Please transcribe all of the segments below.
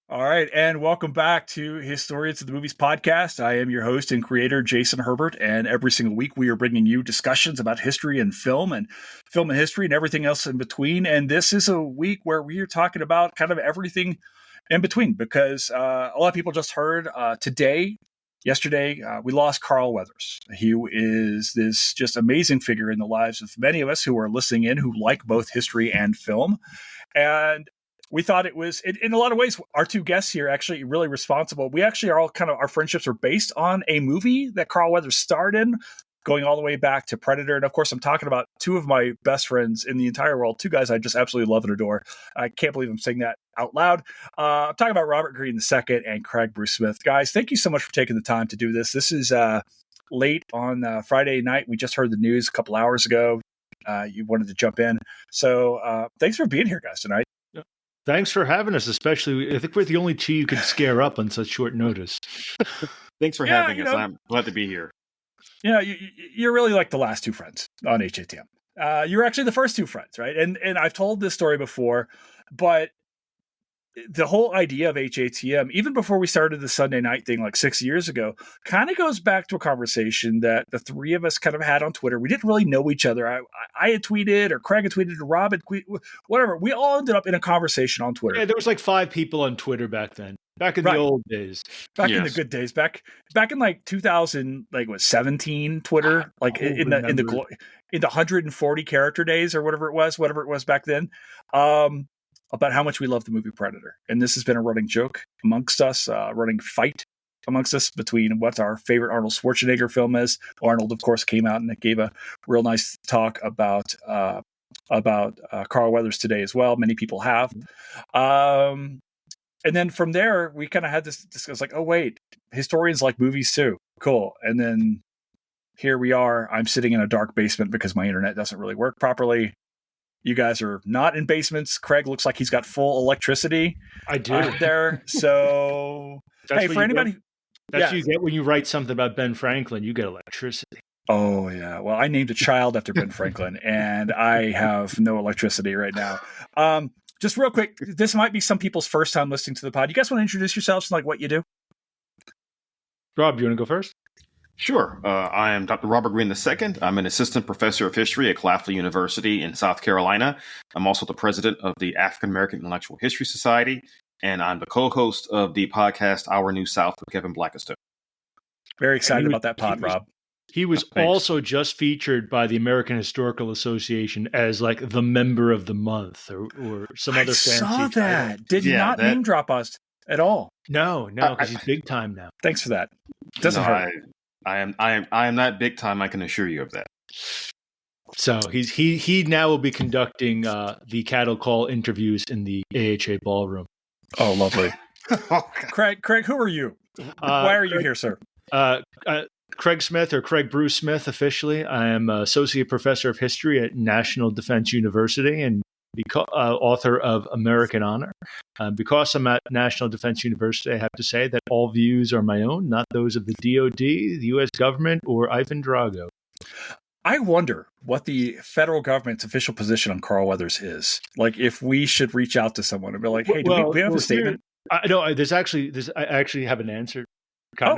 All right, and welcome back to Historians of the Movies podcast. I am your host and creator, Jason Herbert, and every single week we are bringing you discussions about history and film and history and everything else in between. And this is a week where we are talking about kind of everything in between because a lot of people just heard yesterday, we lost Carl Weathers. He is this just amazing figure in the lives of many of us who are listening in who like both history and film. And we thought it was, in a lot of ways, our two guests here actually really responsible. We actually are all kind of, our friendships are based on a movie that Carl Weathers starred in, going all the way back to Predator. And of course, I'm talking about two of my best friends in the entire world, two guys I just absolutely love and adore. I can't believe I'm saying that out loud. I'm talking about Robert Greene II and Craig Bruce Smith. Guys, thank you so much for taking the time to do this. This is late on Friday night. We just heard the news a couple hours ago. You wanted to jump in. So thanks for being here, guys, tonight. Thanks for having us, especially. I think we're the only two you could scare up on such short notice. Thanks for having us. I'm glad to be here. Yeah, you're really like the last two friends on HATM. You're actually the first two friends, right? And I've told this story before, but the whole idea of HATM, even before we started the Sunday night thing like 6 years ago, kind of goes back to a conversation that the three of us kind of had on Twitter. We didn't really know each other. I had tweeted, or Craig had tweeted, or Rob had tweeted, whatever. We all ended up in a conversation on Twitter. Yeah, there was like 5 people on Twitter back then. Back in the old days. Back in the good days. Back in like 2017 Twitter, like in the 140 character days or whatever it was back then. About how much we love the movie Predator. And this has been a running joke amongst us, running fight amongst us between what our favorite Arnold Schwarzenegger film is. Arnold, of course, came out and gave a real nice talk about Carl Weathers today as well. Many people have. And then from there, we kind of had this discuss like, oh, wait, historians like movies too. Cool. And then here we are. I'm sitting in a dark basement because my internet doesn't really work properly. You guys are not in basements. Craig looks like he's got full electricity. I do. Out there. So, hey, for anybody. That's what you get when you write something about Ben Franklin. You get electricity. Oh, yeah. Well, I named a child after Ben Franklin, and I have no electricity right now. Just real quick, this might be some people's first time listening to the pod. You guys want to introduce yourselves and like what you do? Rob, do you want to go first? Sure. I am Dr. Robert Greene II. I'm an assistant professor of history at Claflin University in South Carolina. I'm also the president of the African American Intellectual History Society, and I'm the co-host of the podcast Our New South with Kevin Blackistone. Very excited about that pod, Rob. He was also just featured by the American Historical Association as like the member of the month or some other fancy saw that. Title. Did not name drop us at all. No, because he's big time now. Thanks for that. Doesn't hurt. I am not big time. I can assure you of that. So he now will be conducting the cattle call interviews in the AHA ballroom. Oh, lovely. Craig, who are you? Why are you here, sir? Craig Smith, or Craig Bruce Smith officially. I am associate professor of history at National Defense University and author of American Honor. Because I'm at National Defense University, I have to say that all views are my own, not those of the DoD, the U.S. government, or Ivan Drago. I wonder what the federal government's official position on Carl Weathers is. Like, if we should reach out to someone and be like, "Hey, do we have a statement?" I actually have an answer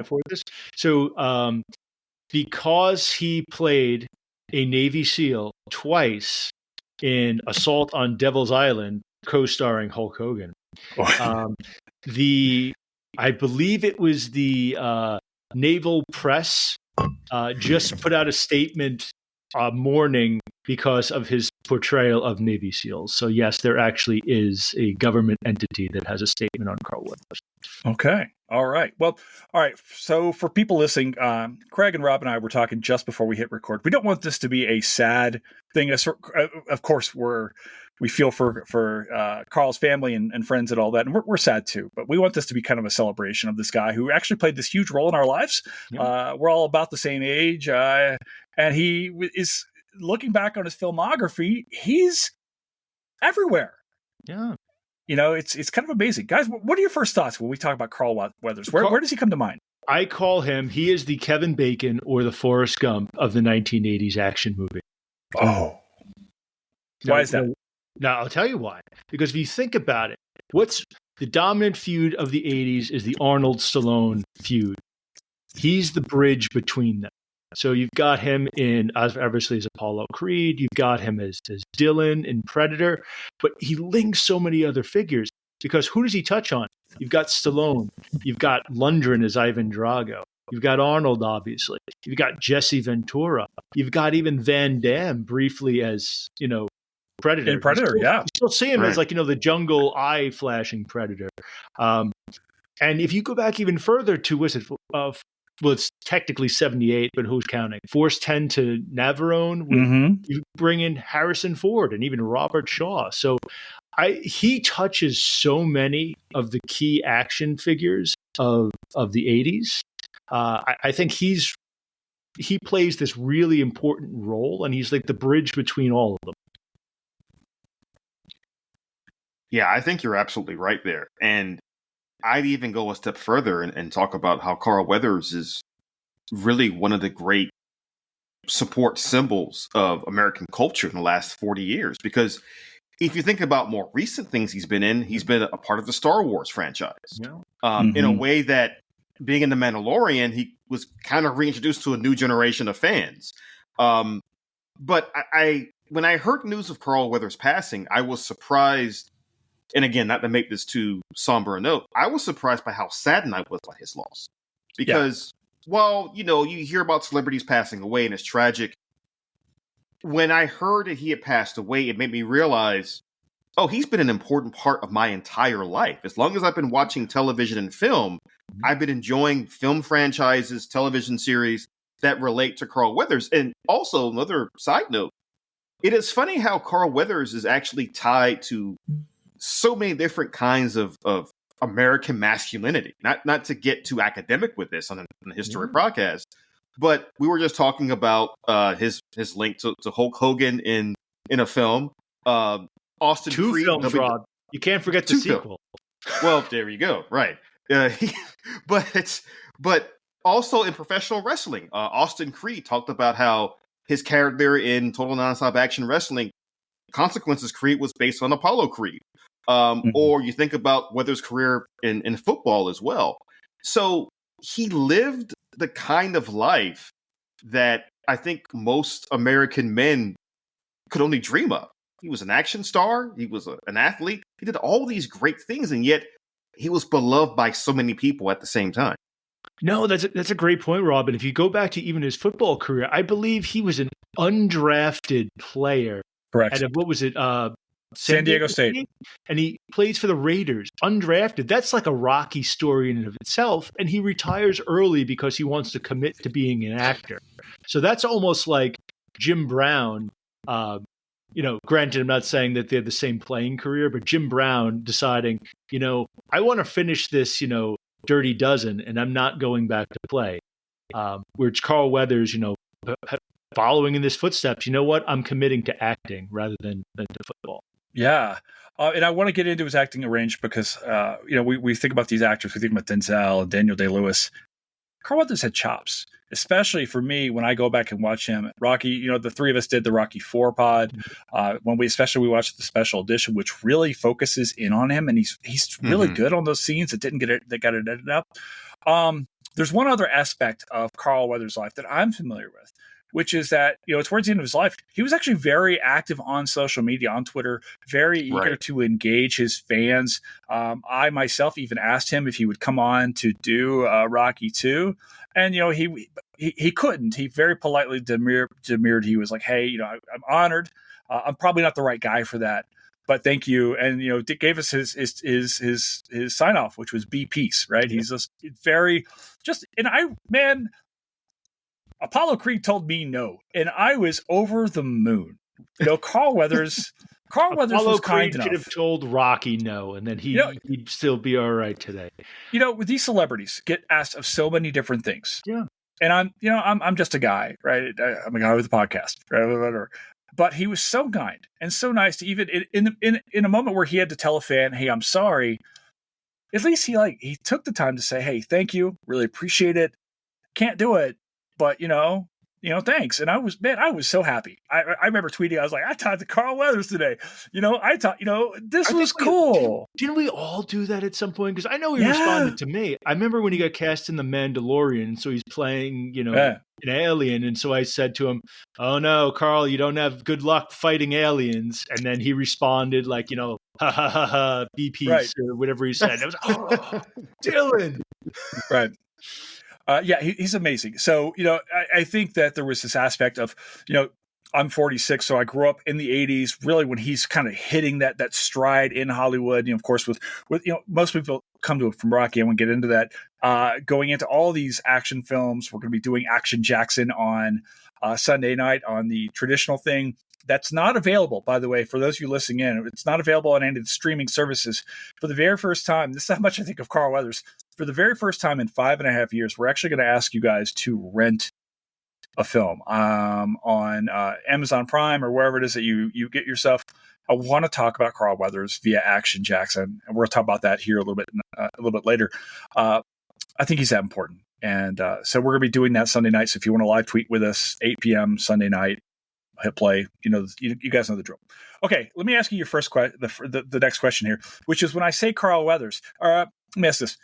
for this. So, because he played a Navy SEAL twice in Assault on Devil's Island, co-starring Hulk Hogan. I believe it was the Naval Press just put out a statement mourning because of his portrayal of Navy SEALs. So yes, there actually is a government entity that has a statement on Carl Weathers. Okay. All right. Well, all right. So for people listening, Craig and Rob and I were talking just before we hit record. We don't want this to be a sad thing. Of course, we feel for Carl's family and friends and all that, and we're sad too. But we want this to be kind of a celebration of this guy who actually played this huge role in our lives. Yeah. We're all about the same age, and he is looking back on his filmography. He's everywhere. Yeah. You know, it's kind of amazing. Guys, what are your first thoughts when we talk about Carl Weathers? Where does he come to mind? I call him, he is the Kevin Bacon or the Forrest Gump of the 1980s action movie. Oh. Why is that? Now, I'll tell you why. Because if you think about it, what's the dominant feud of the 80s is the Arnold-Stallone feud. He's the bridge between them. So you've got him in, obviously, as Apollo Creed. You've got him as Dylan in Predator. But he links so many other figures because who does he touch on? You've got Stallone. You've got Lundgren as Ivan Drago. You've got Arnold, obviously. You've got Jesse Ventura. You've got even Van Damme briefly as, Predator. In Predator, You still see him Right. as the jungle eye flashing Predator. And if you go back even further to, it's technically 78, but who's counting? Force 10 to Navarone. You bring in Harrison Ford and even Robert Shaw. So he touches so many of the key action figures of the 80s. I think he plays this really important role, and he's like the bridge between all of them. Yeah, I think you're absolutely right there. And I'd even go a step further and talk about how Carl Weathers is really one of the great support symbols of American culture in the last 40 years. Because if you think about more recent things he's been a part of the Star Wars franchise. Yeah. In a way that being in The Mandalorian, he was kind of reintroduced to a new generation of fans. But when I heard news of Carl Weathers' passing, I was surprised. And again, not to make this too somber a note, I was surprised by how saddened I was by his loss. Because while, you hear about celebrities passing away and it's tragic, when I heard that he had passed away, it made me realize, he's been an important part of my entire life. As long as I've been watching television and film, I've been enjoying film franchises, television series that relate to Carl Weathers. And also, another side note, it is funny how Carl Weathers is actually tied to so many different kinds of American masculinity. Not to get too academic with this on the History podcast, but we were just talking about his link to Hulk Hogan in a film. Austin Two Creed, films, Rob. You can't forget the sequel. Well, there you go. Right. But also in professional wrestling, Austin Creed talked about how his character in Total Nonstop Action Wrestling, Consequences Creed, was based on Apollo Creed. Or you think about Weathers' career in football as well. So he lived the kind of life that I think most American men could only dream of. He was an action star. He was an athlete. He did all these great things, and yet he was beloved by so many people at the same time. No, that's a great point, Rob. And if you go back to even his football career, I believe he was an undrafted player. Correct. What was it? San Diego State. And he plays for the Raiders, undrafted. That's like a rocky story in and of itself. And he retires early because he wants to commit to being an actor. So that's almost like Jim Brown. Granted, I'm not saying that they had the same playing career, but Jim Brown deciding, I want to finish this, Dirty Dozen, and I'm not going back to play. Where it's Carl Weathers, following in his footsteps. You know what? I'm committing to acting rather than to football. Yeah. And I want to get into his acting range because, we think about these actors. We think about Denzel and Daniel Day-Lewis. Carl Weathers had chops, especially for me when I go back and watch him. Rocky, the three of us did the Rocky 4 pod. When we watched the special edition, which really focuses in on him. And he's really good on those scenes that got it edited up. There's one other aspect of Carl Weathers' life that I'm familiar with, which is that, towards the end of his life, he was actually very active on social media, on Twitter, very eager to engage his fans. I myself even asked him if he would come on to do Rocky 2. And, he couldn't. He very politely demurred. He was like, hey, I'm honored. I'm probably not the right guy for that, but thank you. And, Dick gave us his sign off, which was be peace, right? He's Apollo Creed told me no, and I was over the moon. Carl Weathers was kind enough. Could have told Rocky no, and then he'd still be all right today. With these celebrities get asked of so many different things. Yeah. And I'm just a guy, right? I'm a guy with a podcast, right? But he was so kind and so nice to even in a moment where he had to tell a fan, hey, I'm sorry. At least he took the time to say, hey, thank you. Really appreciate it. Can't do it. But, Thanks. And I was so happy. I remember tweeting, I was like, I talked to Carl Weathers today. This was cool. Didn't we all do that at some point? Because I know he Yeah. responded to me. I remember when he got cast in The Mandalorian, so he's playing, an alien. And so I said to him, "Oh no, Carl, you don't have good luck fighting aliens." And then he responded like, ha ha ha ha, be peace, Right. or whatever he said. I was like, oh, Dylan. Right. He's amazing. So, I think that there was this aspect of, I'm 46, so I grew up in the 80s, really when he's kind of hitting that stride in Hollywood. Of course, with most people come to it from Rocky. I won't get into that. Going into all these action films, we're going to be doing Action Jackson on Sunday night on the traditional thing. That's not available, by the way, for those of you listening in. It's not available on any of the streaming services. For the very first time, this is how much I think of Carl Weathers. For the very first time in 5.5 years, we're actually going to ask you guys to rent a film on Amazon Prime or wherever it is that you get yourself. I want to talk about Carl Weathers via Action Jackson, and we're going to talk about that here a little bit later. I think he's that important, and so we're going to be doing that Sunday night. So if you want to live tweet with us, 8 p.m. Sunday night, hit play. You guys know the drill. Okay, let me ask you your first the next question here, which is when I say Carl Weathers. Let me ask this: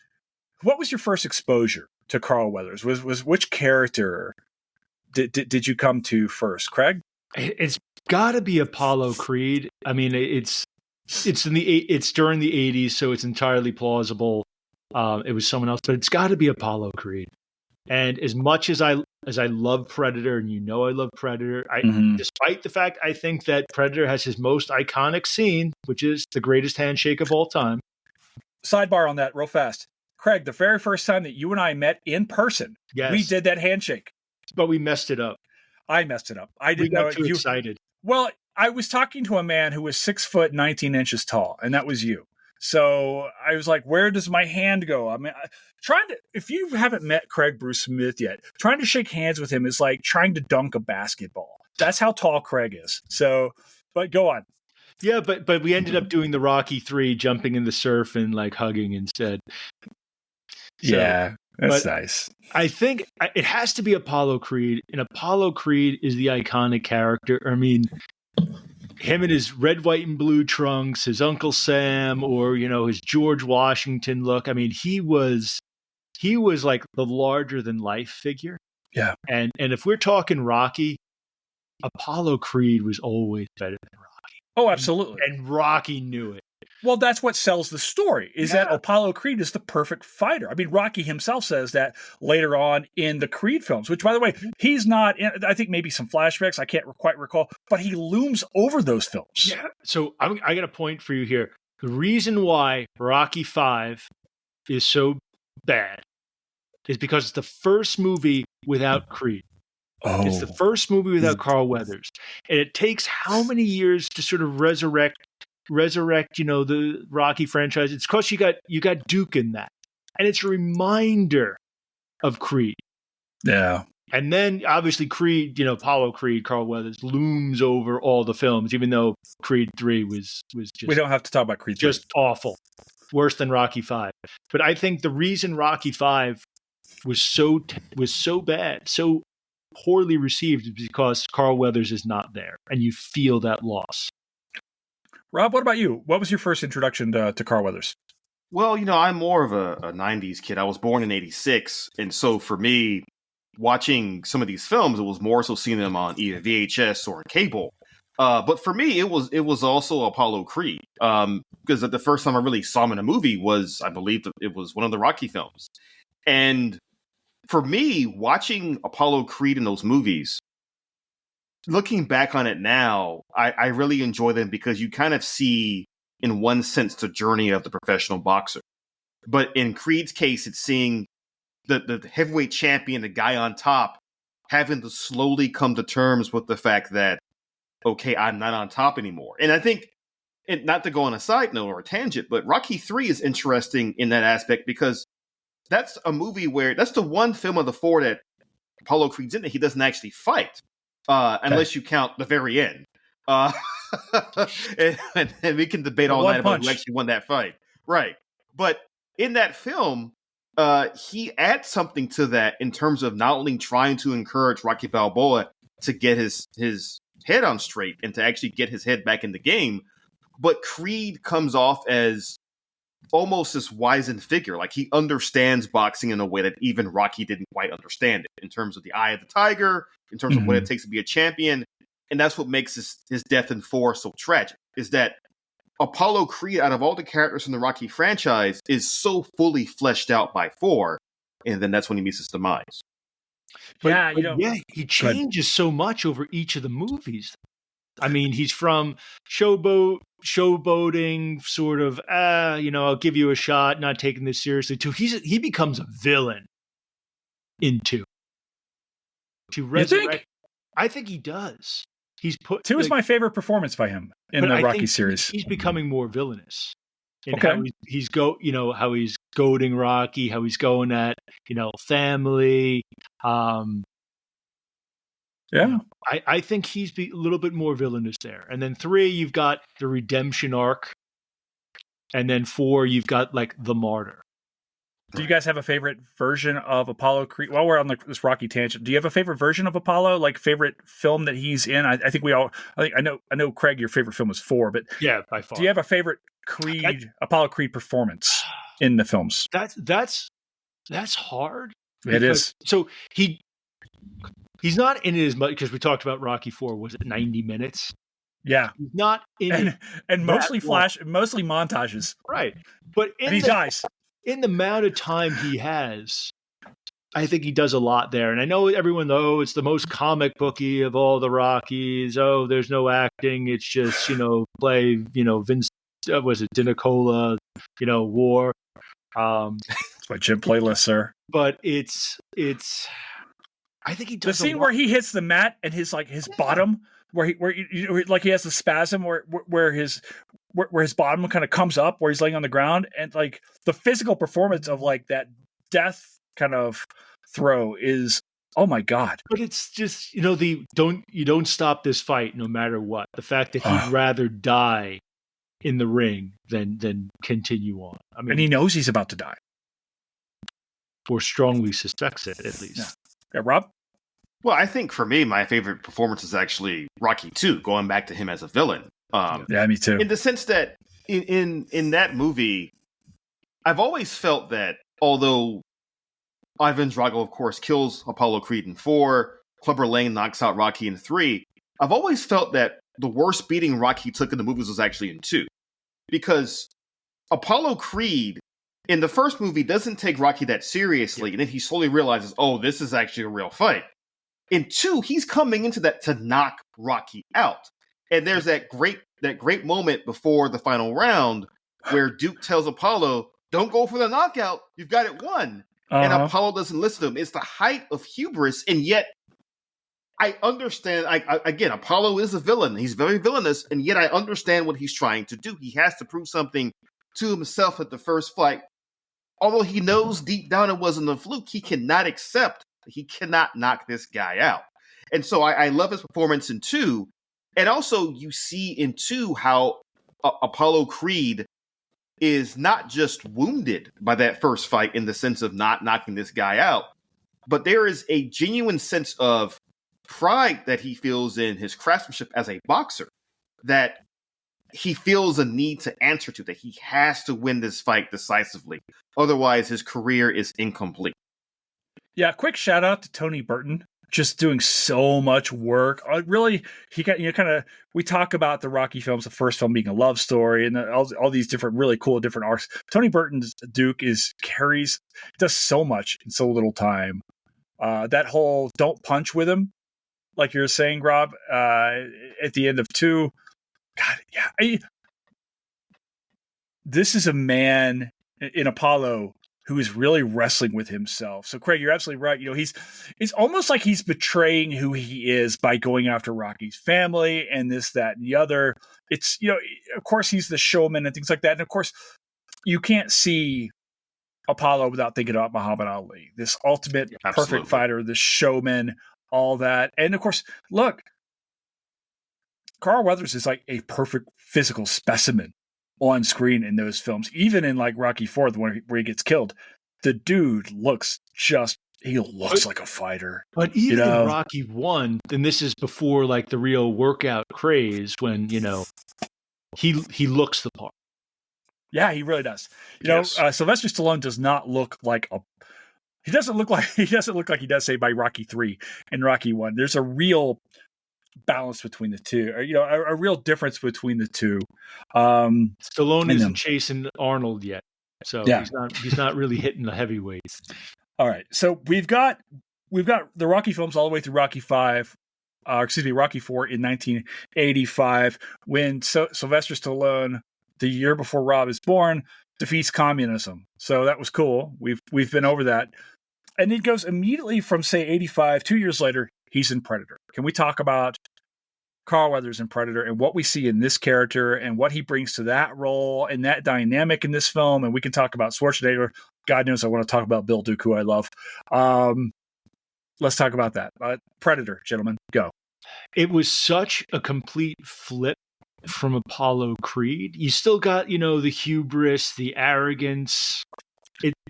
what was your first exposure to Carl Weathers? Was which character did you come to first, Craig? It's got to be Apollo Creed. I mean, it's during the 80s, so it's entirely plausible. It was someone else, but it's got to be Apollo Creed. And as much as I love Predator, and I love Predator, despite the fact I think that Predator has his most iconic scene, which is the greatest handshake of all time. Sidebar on that real fast. Craig, the very first time that you and I met in person, yes, we did that handshake. But we messed it up. I messed it up. I didn't know. Too excited. Well, I was talking to a man who was 6 foot 19 inches tall, and that was you. So I was like, where does my hand go? I mean, if you haven't met Craig Bruce Smith yet, trying to shake hands with him is like trying to dunk a basketball. That's how tall Craig is. So, but go on. Yeah, but we ended up doing the Rocky 3, jumping in the surf and like hugging instead. So, yeah, that's nice. I think it has to be Apollo Creed, and Apollo Creed is the iconic character. I mean, him in his red, white, and blue trunks, his Uncle Sam, or his George Washington look. I mean, he was like the larger than life figure. Yeah. And if we're talking Rocky, Apollo Creed was always better than Rocky. Oh, absolutely. And Rocky knew it. Well, that's what sells the story, is that Apollo Creed is the perfect fighter. I mean, Rocky himself says that later on in the Creed films, which, by the way, he's not in. I think maybe some flashbacks, I can't quite recall, but he looms over those films. Yeah. So I got a point for you here. The reason why Rocky V is so bad is because it's the first movie without Creed. Oh. It's the first movie without Carl Weathers. And it takes how many years to sort of resurrect, the Rocky franchise? It's because you got Duke in that. And it's a reminder of Creed. Yeah. And then obviously Creed, Apollo Creed, Carl Weathers looms over all the films, even though Creed 3 was just, we don't have to talk about Creed 3. Just awful. Worse than Rocky 5. But I think the reason Rocky 5 was so bad, so poorly received, is because Carl Weathers is not there, and you feel that loss. Rob, what about you? What was your first introduction to Carl Weathers? Well, I'm more of a 90s kid. I was born in 86. And so for me, watching some of these films, it was more so seeing them on either VHS or cable. But for me, it was also Apollo Creed. Because the first time I really saw him in a movie was, I believe, it was one of the Rocky films. And for me, watching Apollo Creed in those movies, looking back on it now, I really enjoy them because you kind of see, in one sense, the journey of the professional boxer. But in Creed's case, it's seeing the heavyweight champion, the guy on top, having to slowly come to terms with the fact that, okay, I'm not on top anymore. And I think, and not to go on a side note or a tangent, but Rocky 3 is interesting in that aspect because that's a movie where that's the one film of the four that Apollo Creed's in that he doesn't actually fight. Unless you count the very end. And we can debate all night about who actually won that fight. Right. But in that film, he adds something to that in terms of not only trying to encourage Rocky Balboa to get his head on straight and to actually get his head back in the game, but Creed comes off as almost this wizened figure. Like, he understands boxing in a way that even Rocky didn't quite understand it, in terms of the eye of the tiger, in terms of what it takes to be a champion. And that's what makes his death in 4 so tragic, is that Apollo Creed, out of all the characters in the Rocky franchise, is so fully fleshed out by 4, and then that's when he meets his demise. But he changes so much over each of the movies. I mean, he's from showboating, sort of, I'll give you a shot, not taking this seriously, to he becomes a villain in 2. To resurrect, I think he does. He's put 2 is my favorite performance by him in the Rocky series. He's becoming more villainous. And how how he's goading Rocky, how he's going at, family. I think he's a little bit more villainous there. And then 3, you've got the redemption arc. And then 4, you've got like the martyr. Do you guys have a favorite version of Apollo Creed? While we're on this Rocky tangent, do you have a favorite version of Apollo? Like, favorite film that he's in? I think we all. I know, Craig, your favorite film is 4, but yeah, by far. Do you have a favorite Apollo Creed performance in the films? That's hard. It is. So he's not in it as much, because we talked about Rocky 4. Was it 90 minutes? Yeah, he's not in it, and mostly mostly montages. Right, but he dies. In the amount of time he has, I think he does a lot there. And I know everyone, it's the most comic booky of all the Rockies. Oh, there's no acting. It's just, play, Vince, was it Dinicola, war. It's my gym playlist, sir. But it's, I think he does the scene where he hits the mat and his bottom, where he has the spasm where his bottom kind of comes up, where he's laying on the ground, and like the physical performance of like that death kind of throw is, oh my God. But it's just, you don't stop this fight no matter what. The fact that he'd rather die in the ring than continue on. I mean, and he knows he's about to die, or strongly suspects it, at least. Yeah, Rob? Well, I think for me, my favorite performance is actually Rocky 2, going back to him as a villain. Yeah, me too. In the sense that in that movie, I've always felt that although Ivan Drago, of course, kills Apollo Creed in 4, Clubber Lang knocks out Rocky in 3, I've always felt that the worst beating Rocky took in the movies was actually in 2. Because Apollo Creed, in the first movie, doesn't take Rocky that seriously, and then he slowly realizes, oh, this is actually a real fight. In 2, he's coming into that to knock Rocky out. And there's that great moment before the final round where Duke tells Apollo, don't go for the knockout. You've got it won. And Apollo doesn't listen to him. It's the height of hubris. And yet I understand. Again, Apollo is a villain. He's very villainous. And yet I understand what he's trying to do. He has to prove something to himself at the first fight. Although he knows deep down it wasn't a fluke, he cannot accept. He cannot knock this guy out. And so I love his performance in 2. And also, you see in 2 how Apollo Creed is not just wounded by that first fight in the sense of not knocking this guy out, but there is a genuine sense of pride that he feels in his craftsmanship as a boxer, that he feels a need to answer to, that he has to win this fight decisively. Otherwise, his career is incomplete. Yeah, quick shout out to Tony Burton. Just doing so much work. Really, he got, we talk about the Rocky films, the first film being a love story, and all these different, really cool, different arcs. Tony Burton's Duke does so much in so little time. That whole don't punch with him, like you're saying, Rob, at the end of 2. God, yeah. This is a man in Apollo who is really wrestling with himself. So, Craig, you're absolutely right. It's almost like he's betraying who he is by going after Rocky's family and this, that, and the other. It's, of course, he's the showman and things like that. And of course, you can't see Apollo without thinking about Muhammad Ali, this ultimate perfect fighter, this showman, all that. And of course, look, Carl Weathers is like a perfect physical specimen on screen in those films, even in like Rocky IV, the one where he gets killed. the dude looks like a fighter. But even in Rocky 1, and this is before like the real workout craze, when he looks the part. Yeah, he really does. Yes. Sylvester Stallone does not look like he doesn't look like he does, say, by Rocky 3 and Rocky 1. There's a real balance between the two, or a real difference between the two. Stallone isn't chasing Arnold yet, so yeah. he's not really hitting the heavyweights. All right, so we've got the Rocky films all the way through Rocky 4 in 1985, when Sylvester Stallone, the year before Rob is born, defeats communism. So that was cool. We've been over that. And it goes immediately from, say, 85, 2 years later, he's in Predator. Can we talk about Carl Weathers in Predator and what we see in this character and what he brings to that role and that dynamic in this film? And we can talk about Schwarzenegger. God knows I want to talk about Bill Duke, who I love. Let's talk about that. Predator, gentlemen, go. It was such a complete flip from Apollo Creed. You still got, the hubris, the arrogance.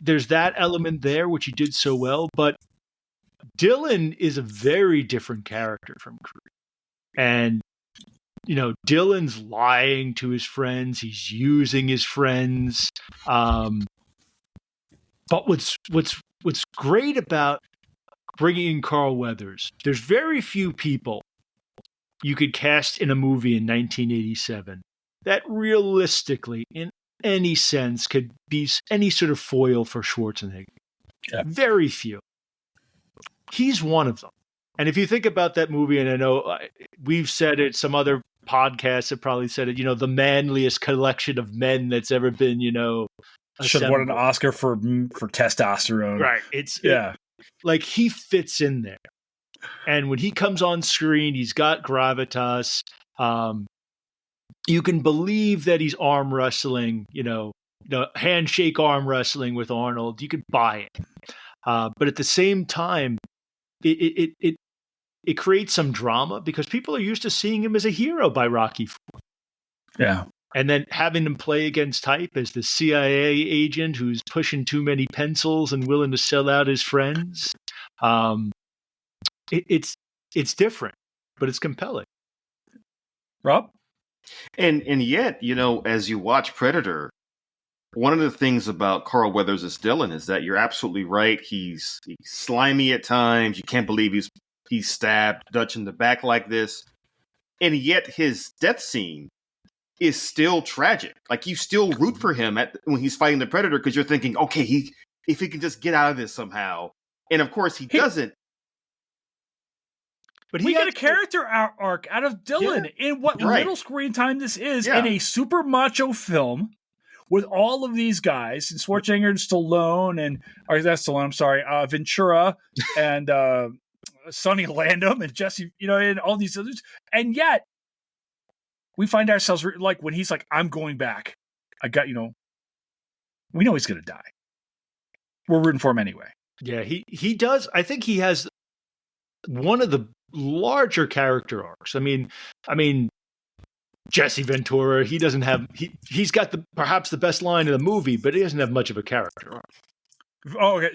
There's that element there, which he did so well, but Dylan is a very different character from Creed. And, Dylan's lying to his friends. He's using his friends. But what's great about bringing in Carl Weathers, there's very few people you could cast in a movie in 1987 that realistically, in any sense, could be any sort of foil for Schwarzenegger. Yeah. Very few. He's one of them. And if you think about that movie, and I know we've said it, some other podcasts have probably said it, the manliest collection of men that's ever been, should have won an Oscar for testosterone. Right. Like he fits in there. And when he comes on screen, he's got gravitas. You can believe that he's arm wrestling, handshake arm wrestling with Arnold. You could buy it. But at the same time, it creates some drama because people are used to seeing him as a hero by Rocky 4. Yeah. And then having him play against type as the CIA agent who's pushing too many pencils and willing to sell out his friends. It's different, but it's compelling. Rob? And yet, as you watch Predator, one of the things about Carl Weathers as Dylan is that you're absolutely right. He's slimy at times. You can't believe he's stabbed Dutch in the back like this. And yet his death scene is still tragic. Like, you still root for him when he's fighting the Predator because you're thinking, okay, if he can just get out of this somehow. And of course he doesn't. But we get a character arc out of Dylan in what little screen time this is in a super macho film with all of these guys, and Schwarzenegger and Stallone, Ventura and Sonny Landham and Jesse, and all these others. And yet we find ourselves like when he's like, I'm going back. We know he's going to die. We're rooting for him anyway. Yeah, he does. I think he has one of the larger character arcs. I mean, Jesse Ventura, he doesn't have he's got perhaps the best line in the movie, but he doesn't have much of a character arc. Oh, okay.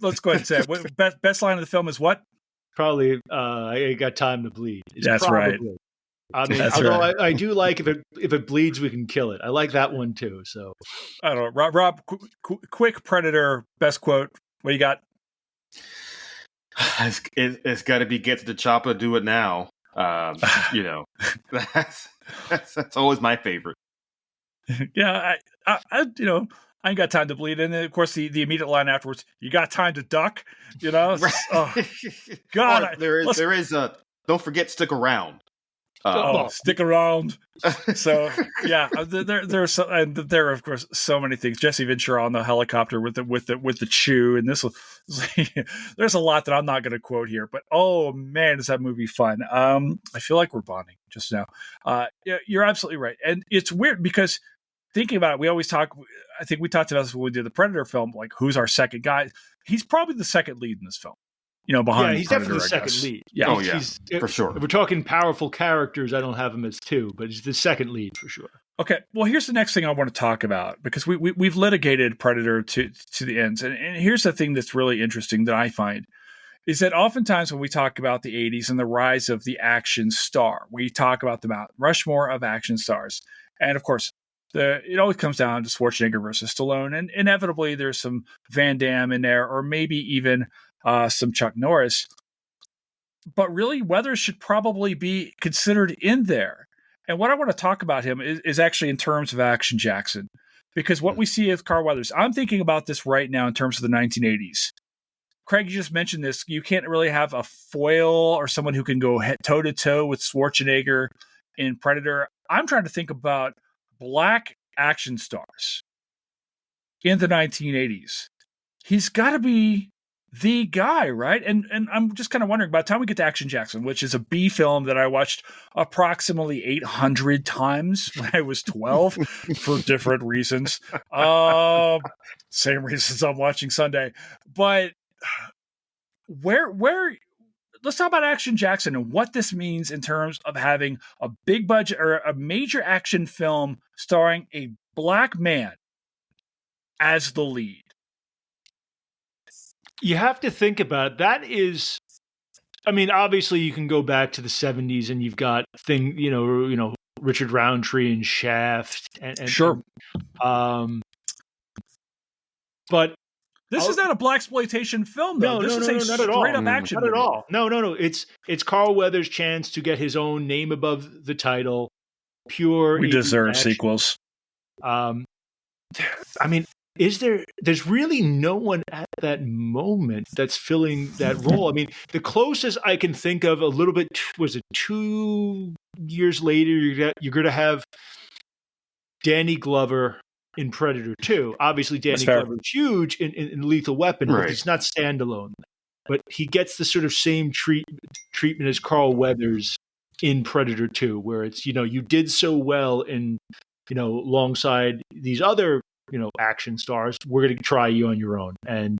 Let's go ahead and say it. Best line of the film is what? Probably I got time to bleed. That's right. I mean, I do like if it bleeds, we can kill it. I like that one too. So I don't know, Rob. Quick Predator best quote. What do you got? It's got to be get to the chopper, do it now. That's always my favorite. Yeah, I ain't got time to bleed, and then of course the immediate line afterwards, you got time to duck. Right. Oh, God, there is a don't forget stick around. Stick around. So yeah, there are of course so many things. Jesse Ventura on the helicopter with the chew, and there's a lot that I'm not going to quote here. But oh man, is that movie fun? I feel like we're bonding just now. Yeah, you're absolutely right, and it's weird because thinking about it, we always talk. I think we talked about this when we did the Predator film. Like, who's our second guy? He's probably the second lead in this film. Behind he's Predator, definitely the second lead. Yeah, he's for sure. If we're talking powerful characters, I don't have him as two, but he's the second lead for sure. Okay, well, here's the next thing I want to talk about, because we've litigated Predator to the ends, and here's the thing that's really interesting that I find is that oftentimes when we talk about the 80s and the rise of the action star, we talk about the Mount Rushmore of action stars, and of course, it always comes down to Schwarzenegger versus Stallone, and inevitably there's some Van Damme in there, or maybe even some Chuck Norris. But really, Weathers should probably be considered in there. And what I want to talk about him is actually in terms of Action Jackson, because what we see is Carl Weathers. I'm thinking about this right now in terms of the 1980s. Craig, you just mentioned this. You can't really have a foil or someone who can go toe to toe with Schwarzenegger in Predator. I'm trying to think about black action stars in the 1980s. He's got to be the guy, right? And I'm just kind of wondering, by the time we get to Action Jackson, which is a B film that I watched approximately 800 times when I was 12 for different reasons. Same reasons I'm watching Sunday. But where let's talk about Action Jackson and what this means in terms of having a big budget or a major action film starring a black man as the lead. You have to think about it. That is, I mean, obviously you can go back to the 70s and you've got Richard Roundtree and Shaft and sure. But this is not a blaxploitation film, though. No, this is a not at all. straight up action Not movie. at all. No. It's Carl Weathers' chance to get his own name above the title. Pure. We deserve action. sequels. I mean, there's really no one at that moment that's filling that role. I mean, the closest I can think of a little bit was it 2 years later, you're going to have Danny Glover in Predator 2. Obviously, Danny Glover is huge in Lethal Weapon, right, but he's not standalone. But he gets the sort of same treatment as Carl Weathers in Predator 2, where it's, you did so well in, alongside these other, action stars. We're going to try you on your own. And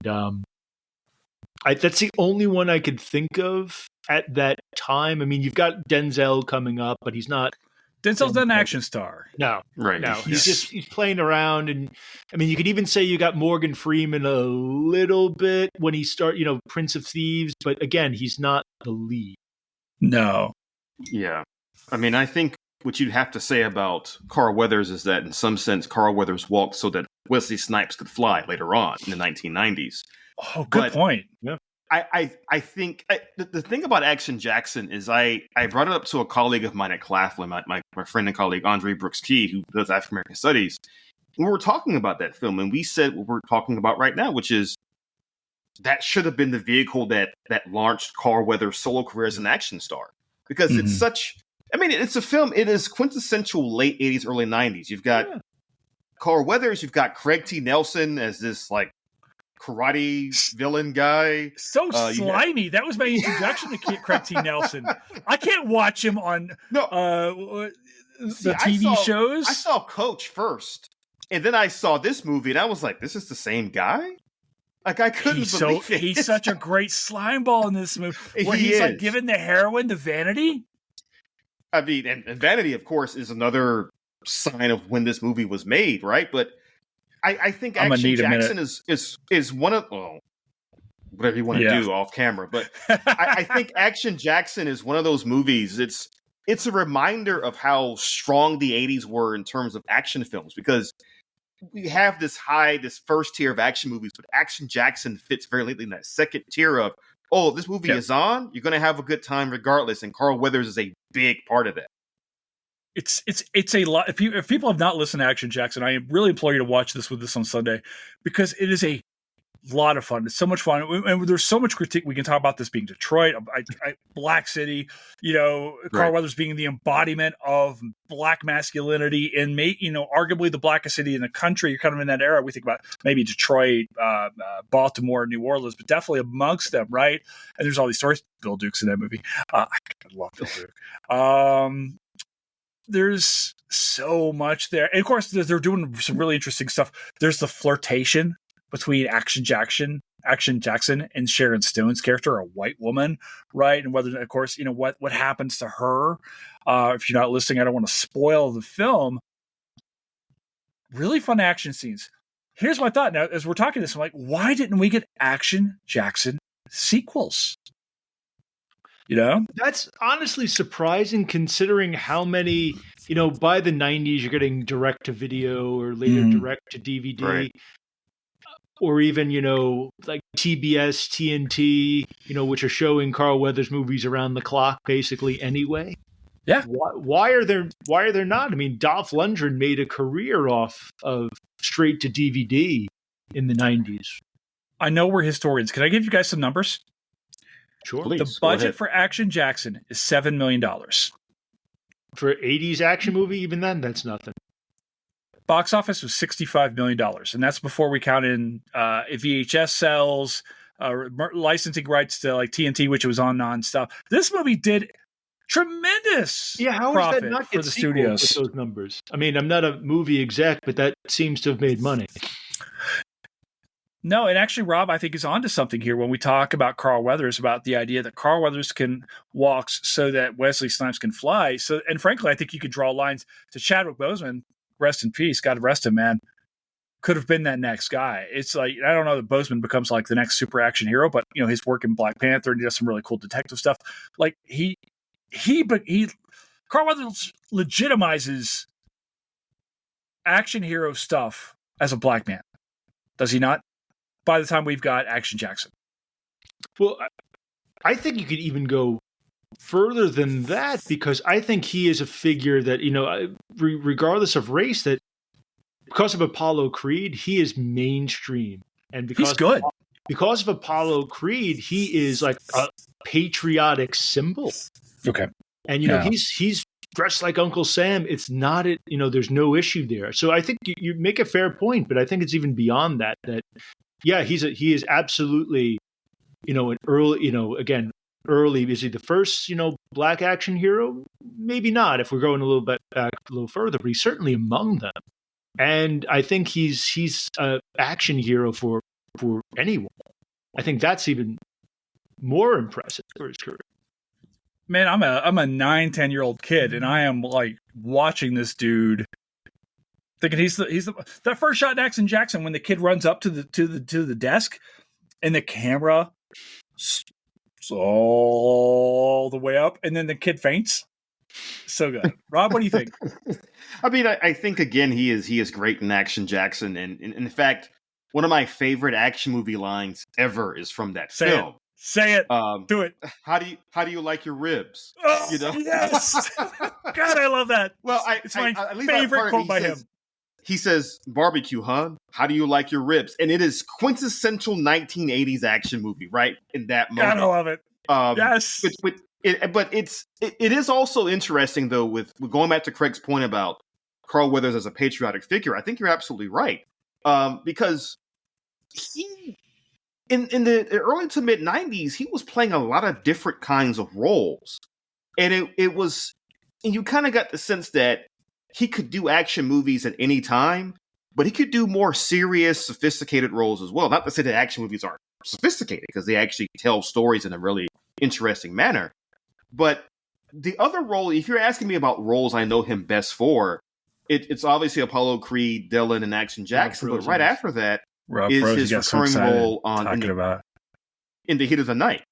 that's the only one I could think of at that time. I mean, you've got Denzel coming up, but he's not. Denzel's not an action star. No, right. No, he's playing around. And I mean, you could even say you got Morgan Freeman a little bit when he Prince of Thieves, but again, he's not the lead. No. Yeah. I mean, I think what you'd have to say about Carl Weathers is that in some sense, Carl Weathers walked so that Wesley Snipes could fly later on in the 1990s. Oh, good point. Yeah. I think the thing about Action Jackson is I brought it up to a colleague of mine at Claflin, my friend and colleague Andre Brooks Key, who does African American Studies. We were talking about that film, and we said what we're talking about right now, which is that should have been the vehicle that launched Carl Weathers' solo career as an action star, because it's such. I mean, it's a film. It is quintessential late 80s, early 90s. You've got Carl Weathers. You've got Craig T. Nelson as this karate villain guy. So slimy. That was my introduction to Craig T. Nelson. I can't watch him on the TV shows. I saw Coach first, and then I saw this movie, and I was like, "This is the same guy." Like, I couldn't believe it. He's such a great slime ball in this movie, where he's like giving the heroin to Vanity. I mean, and Vanity, of course, is another sign of when this movie was made, right? But I think Action Jackson is one of whatever you want to do off camera. But I think Action Jackson is one of those movies. It's a reminder of how strong the 80s were in terms of action films, because we have this first tier of action movies, but Action Jackson fits very neatly in that second tier of, this movie is on, you're going to have a good time regardless. And Carl Weathers is a big part of that. It's a lot. If people have not listened to Action Jackson, I really implore you to watch this with us on Sunday, because it is a lot of fun. It's so much fun, and there's so much critique. We can talk about this being Detroit, Black City. Carl Weathers being the embodiment of Black masculinity in, arguably the blackest city in the country. You're kind of in that era. We think about maybe Detroit, Baltimore, New Orleans, but definitely amongst them, right? And there's all these stories. Bill Duke's in that movie. I love Bill Duke. There's so much there. And of course, they're doing some really interesting stuff. There's the flirtation between Action Jackson and Sharon Stone's character, a white woman, right? And whether, of course, what happens to her. If you're not listening, I don't want to spoil the film. really fun action scenes. Here's my thought now, as we're talking this, I'm like, why didn't we get Action Jackson sequels? You know? That's honestly surprising considering how many, by the 90s, you're getting direct to video or later direct to DVD. Right. Or even, like TBS, TNT, which are showing Carl Weathers movies around the clock basically anyway. Yeah. Why are there not? I mean, Dolph Lundgren made a career off of straight to DVD in the 90s. I know we're historians. Can I give you guys some numbers? Sure. Please, the budget for Action Jackson is $7 million. For an 80s action movie, even then, that's nothing. Box office was $65 million, and that's before we count in VHS sales, licensing rights to like TNT, which was on nonstop. This movie did tremendous profit that not for the studios with those numbers? I mean, I'm not a movie exec, but that seems to have made money. No, and actually, Rob, I think is onto something here when we talk about Carl Weathers, about the idea that Carl Weathers can walk so that Wesley Snipes can fly. So, and frankly, I think you could draw lines to Chadwick Boseman. Rest in peace. God rest him, man. Could have been that next guy. It's like, I don't know that Boseman becomes like the next super action hero, but his work in Black Panther, and he does some really cool detective stuff. Like Carl Weathers legitimizes action hero stuff as a black man. Does he not? By the time we've got Action Jackson. Well, I think you could even go further than that, because I think he is a figure that, regardless of race, that because of Apollo Creed, he is mainstream. And because he's good. Because of Apollo Creed, he is like a patriotic symbol. Okay. And, he's dressed like Uncle Sam. It's not, there's no issue there. So I think you make a fair point, but I think it's even beyond that, yeah, he is absolutely, an early, early. Is he the first, black action hero? Maybe not, if we're going a little bit back a little further, but he's certainly among them. And I think he's an action hero for anyone. I think that's even more impressive for his career. Man, I'm a 9-10-year-old kid, and I am like watching this dude, thinking he's that first shot in Action Jackson when the kid runs up to the desk, and the camera all the way up, and then the kid faints. So good. Rob, what do you think? I mean, I think again he is great in Action Jackson, and in fact, one of my favorite action movie lines ever is from that film. Say it. Do it. How do you like your ribs? Oh, yes. God, I love that. Well, it's my favorite quote by him. He says, "Barbecue, huh? How do you like your ribs?" And it is quintessential 1980s action movie, right? In that moment. God, I love it. Yes. But it is also interesting though, with going back to Craig's point about Carl Weathers as a patriotic figure. I think you're absolutely right, because he in the early to mid 90s he was playing a lot of different kinds of roles, and it was, and you kind of got the sense that he could do action movies at any time, but he could do more serious, sophisticated roles as well. Not to say that action movies aren't sophisticated, because they actually tell stories in a really interesting manner. But the other role, if you're asking me about roles I know him best for, it's obviously Apollo Creed, Dylan, and Action Jackson. But right after that is his recurring role in The Heat of the Night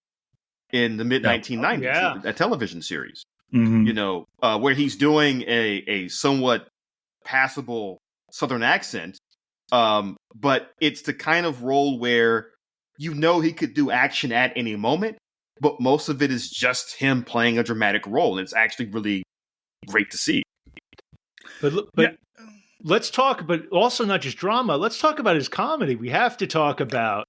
in the mid 1990s, a television series. Mm-hmm. Where he's doing a somewhat passable Southern accent, but it's the kind of role where he could do action at any moment, but most of it is just him playing a dramatic role, and it's actually really great to see. But let's talk, but also not just drama. Let's talk about his comedy. We have to talk about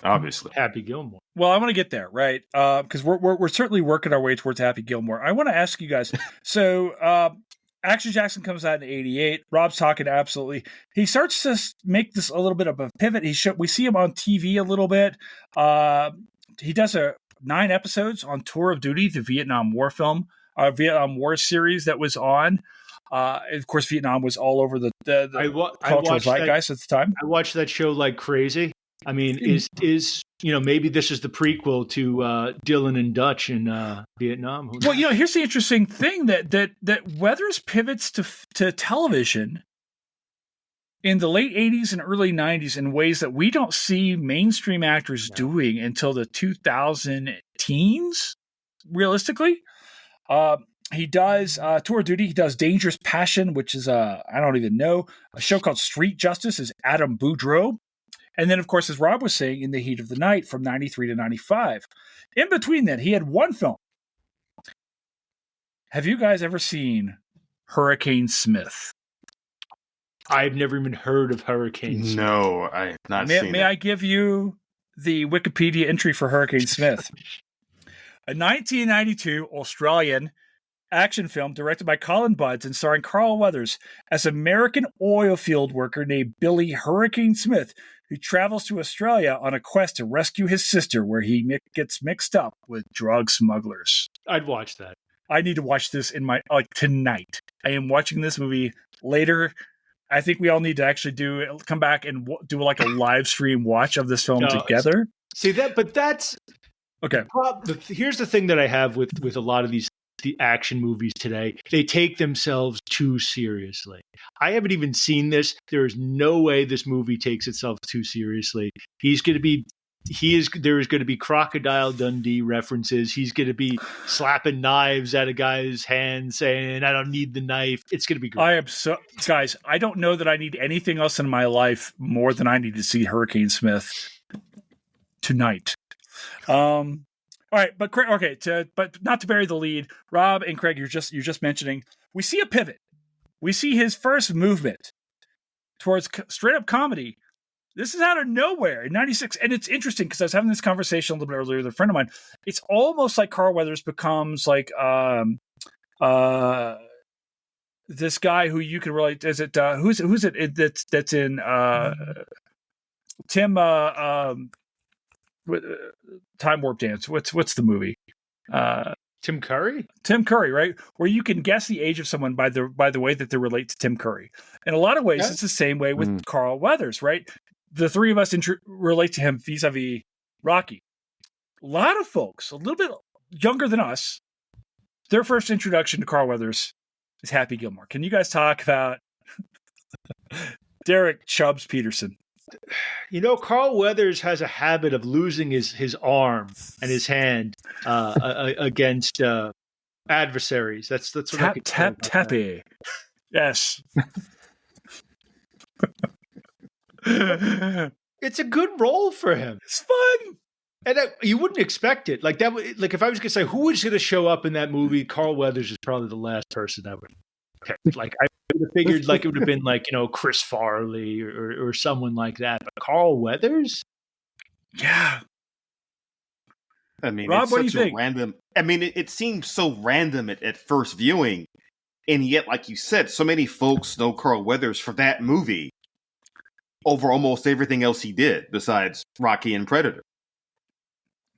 obviously Happy Gilmore. Well, I want to get there, right? Because we're certainly working our way towards Happy Gilmore. I want to ask you guys. So, Action Jackson comes out in '88. Rob's talking absolutely. He starts to make this a little bit of a pivot. We see him on TV a little bit. He does 9 episodes on Tour of Duty, the Vietnam War film, Vietnam War series that was on. Of course, Vietnam was all over the cultural zeitgeist at the time. I watched that show like crazy. I mean, is maybe this is the prequel to Dylan and Dutch in Vietnam. Well, here's the interesting thing that Weathers pivots to television in the late 80s and early 90s in ways that we don't see mainstream actors doing until the 2000 teens, realistically. He does Tour of Duty. He does Dangerous Passion, which is, I don't even know, a show called Street Justice is Adam Boudreau. And then, of course, as Rob was saying, In the Heat of the Night from 93 to 95. In between that, he had one film. Have you guys ever seen Hurricane Smith? I've never even heard of Hurricane Smith. No, I have not seen it. May I give you the Wikipedia entry for Hurricane Smith? A 1992 Australian action film directed by Colin Budds and starring Carl Weathers as American oil field worker named Billy Hurricane Smith, who travels to Australia on a quest to rescue his sister, where he gets mixed up with drug smugglers. I'd watch that. I need to watch this tonight. I am watching this movie later. I think we all need to actually come back and do like a live stream watch of this film together. See that, but that's okay. Here's the thing that I have with a lot of the action movies today. They take themselves too seriously. I haven't even seen this. There is no way this movie takes itself too seriously. There is going to be Crocodile Dundee references. He's going to be slapping knives at a guy's hand saying, I don't need the knife. It's going to be great. Guys, I don't know that I need anything else in my life more than I need to see Hurricane Smith tonight. All right, but Craig, but not to bury the lead, Rob and Craig, you're just mentioning, we see a pivot. We see his first movement towards straight up comedy. This is out of nowhere in 96. And it's interesting because I was having this conversation a little bit earlier with a friend of mine. It's almost like Carl Weathers becomes like this guy who you can relate. Is it who's it that's in Tim Time Warp Dance? What's the movie? Tim Curry? Tim Curry, right? Where you can guess the age of someone by the way that they relate to Tim Curry. In a lot of ways, it's the same way with Carl Weathers, right? The three of us relate to him vis-a-vis Rocky. A lot of folks, a little bit younger than us, their first introduction to Carl Weathers is Happy Gilmore. Can you guys talk about Derek Chubbs Peterson? You know, Carl Weathers has a habit of losing his arm and his hand against adversaries. That's what I can tell about tappy. Yes. It's a good role for him. It's fun. And you wouldn't expect it. Like that. Like if I was going to say who is going to show up in that movie, Carl Weathers is probably the last person I would pick. Like I would have figured like it would have been like, Chris Farley or someone like that. But Carl Weathers? Yeah. I mean, Rob, it's what do you such a think? random. I mean, it seems so random at first viewing, and yet, like you said, so many folks know Carl Weathers for that movie over almost everything else he did besides Rocky and Predator.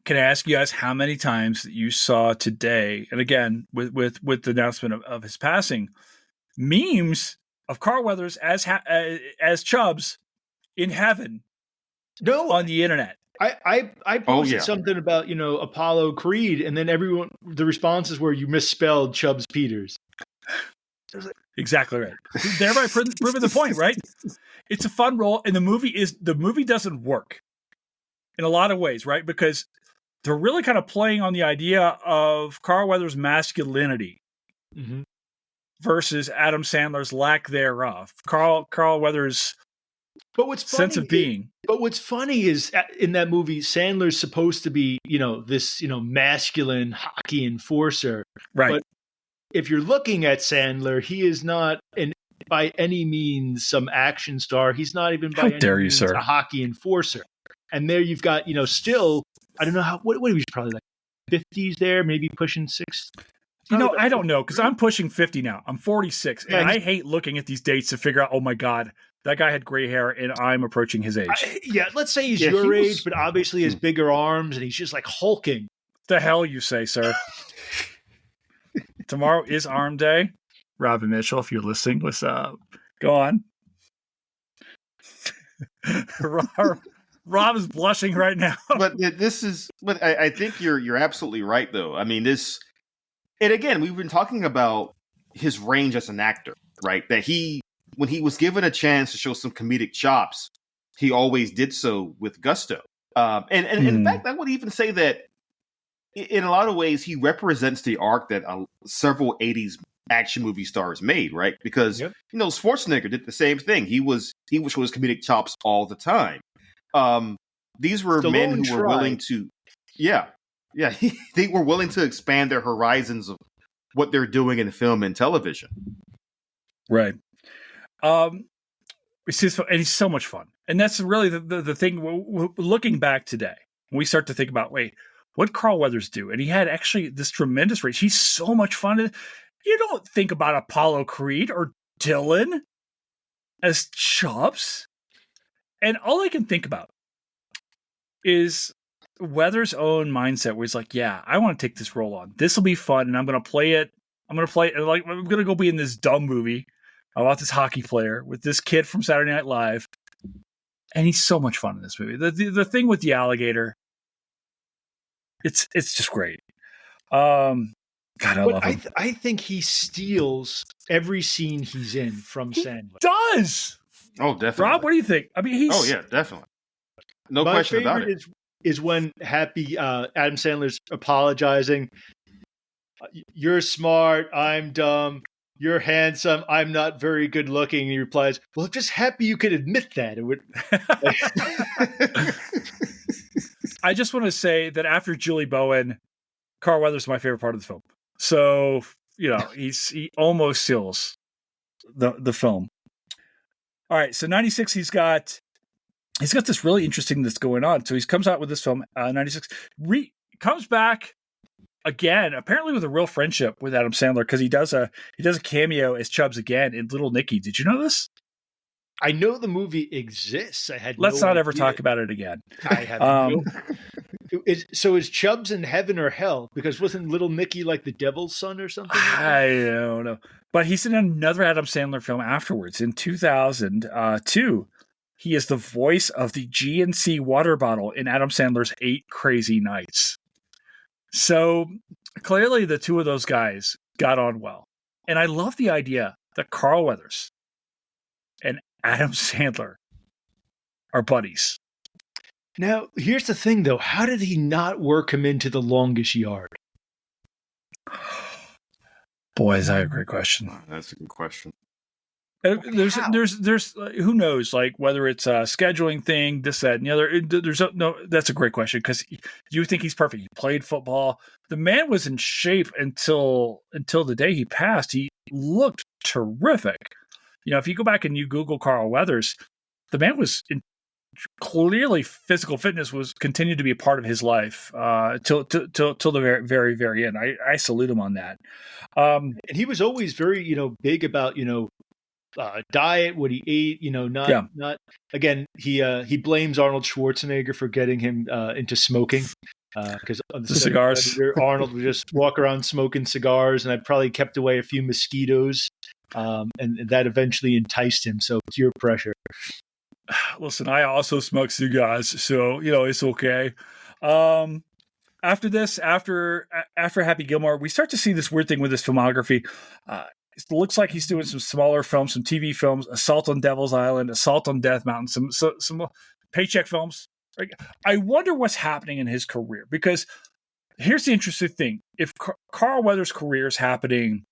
Can I ask you guys how many times you saw today, and again with the announcement of his passing, memes of Carl Weathers as Chubbs in heaven on the internet? I posted something about Apollo Creed, and then the responses were you misspelled Chubbs Peters. Exactly right. Thereby proving the point, right? It's a fun role, and the movie doesn't work in a lot of ways, right? Because they're really kind of playing on the idea of Carl Weathers' masculinity versus Adam Sandler's lack thereof. Carl Weathers' sense of being. But what's funny is in that movie, Sandler's supposed to be, this, masculine hockey enforcer. Right. But if you're looking at Sandler, he is not by any means some action star. He's not even by any means a hockey enforcer. And there you've got, still, I don't know what he was probably like 50s there, maybe pushing 60s. I don't know, because I'm pushing 50 now. I'm 46, and I hate looking at these dates to figure out, oh my God, that guy had gray hair, and I'm approaching his age. Let's say he's your age, but obviously has bigger arms, and he's just like hulking. The hell you say, sir? Tomorrow is Arm Day. Robin Mitchell, if you're listening, what's up? Go on. Rob is blushing right now. But I think you're absolutely right, though. I mean, and again, we've been talking about his range as an actor, right? That when he was given a chance to show some comedic chops, he always did so with gusto. And in fact, I would even say that in a lot of ways, he represents the arc that several 80s action movie stars made, right? Because, Schwarzenegger did the same thing. He would show his comedic chops all the time. These were men who were willing to, they were willing to expand their horizons of what they're doing in film and television. Right. And he's so much fun. And that's really the thing, looking back today, when we start to think about, wait, what Carl Weathers do? And he had actually this tremendous range. He's so much fun. You don't think about Apollo Creed or Dylan as Chubbs. And all I can think about is Weathers' own mindset where he's like, yeah, I want to take this role on. This will be fun, and I'm going to play it. And like, I'm going to go be in this dumb movie about this hockey player with this kid from Saturday Night Live. And he's so much fun in this movie. The thing with the alligator, it's just great. God, I love him. I think he steals every scene he's in from Sandler. Does. Oh, definitely. Rob, what do you think? I mean, he's... Oh, yeah, definitely. No question about it. My favorite is when Happy Adam Sandler's apologizing. You're smart. I'm dumb. You're handsome. I'm not very good looking. And he replies, well, I'm just happy you could admit that. I just want to say that after Julie Bowen, Carl Weathers is my favorite part of the film. So, he almost steals the film. All right. So 96, he's got this really interesting that's going on. So he comes out with this film, 96, comes back again, apparently with a real friendship with Adam Sandler, because he does a cameo as Chubbs again in Little Nicky. Did you know this? I know the movie exists. Let's not ever talk about it again. I have So is Chubbs in heaven or hell? Because wasn't Little Nicky like the devil's son or something? I don't know. But he's in another Adam Sandler film afterwards. In 2002, he is the voice of the GNC water bottle in Adam Sandler's 8 Crazy Nights. So clearly the two of those guys got on well. And I love the idea that Carl Weathers and Adam Sandler are buddies. Now, here's the thing, though. How did he not work him into The Longest Yard? Boy, is that a great question. That's a good question. There's who knows, like whether it's a scheduling thing, this, that, and the other. That's a great question, because you think he's perfect. He played football. The man was in shape until the day he passed. He looked terrific. If you go back and you Google Carl Weathers, the man was clearly physical fitness was continued to be a part of his life till the very, very, very end. I salute him on that. And he was always very, big about, diet, what he ate, not again, he blames Arnold Schwarzenegger for getting him into smoking. Because the cigars, Arnold would just walk around smoking cigars, and I probably kept away a few mosquitoes, and that eventually enticed him. So peer pressure. Listen, I also smoke cigars, so it's okay. After this, after Happy Gilmore, we start to see this weird thing with his filmography. It looks like he's doing some smaller films, some TV films, Assault on Devil's Island, Assault on Death Mountain, some paycheck films. I wonder what's happening in his career, because here's the interesting thing. If Carl Weathers' career is happening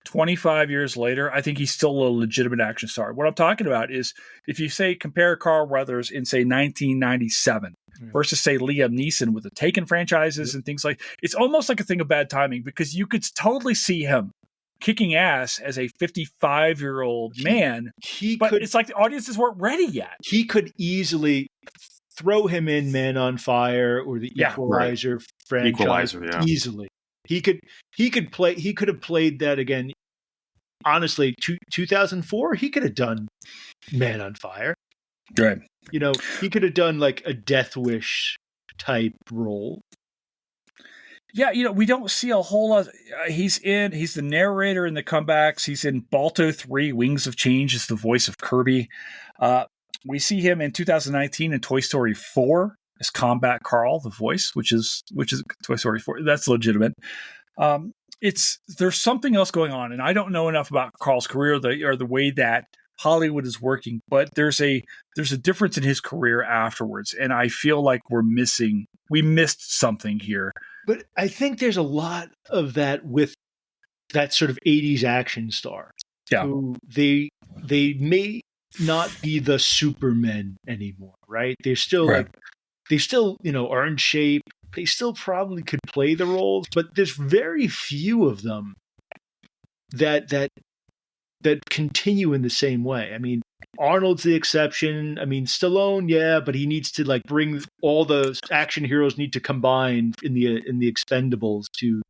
25 years later, I think he's still a legitimate action star. What I'm talking about is if you compare Carl Weathers in, say, 1997 versus, say, Liam Neeson with the Taken franchises and things like, it's almost like a thing of bad timing, because you could totally see him kicking ass as a 55-year-old man, but it's like the audiences weren't ready yet. He could easily throw him in Man on Fire or the Equalizer franchise. Equalizer, yeah. Easily. He could have played that again. Honestly, 2004, he could have done Man on Fire. Right. He could have done like a Death Wish type role. Yeah, we don't see a whole lot. He's the narrator in the comebacks. He's in Balto 3, Wings of Change as the voice of Kirby. We see him in 2019 in Toy Story 4 as Combat Carl, the voice, which is Toy Story 4. That's legitimate. There's something else going on, and I don't know enough about Carl's career or the way that Hollywood is working, but there's a difference in his career afterwards, and I feel like we missed something here. But I think there's a lot of that with that sort of 80s action star. Yeah. Who they may not be the Supermen anymore, right? They're still Right. are in shape. They still probably could play the roles, but there's very few of them that continue in the same way. I mean, Arnold's the exception. I mean, Stallone, yeah, but he needs to like bring all the action heroes need to combine in the Expendables to,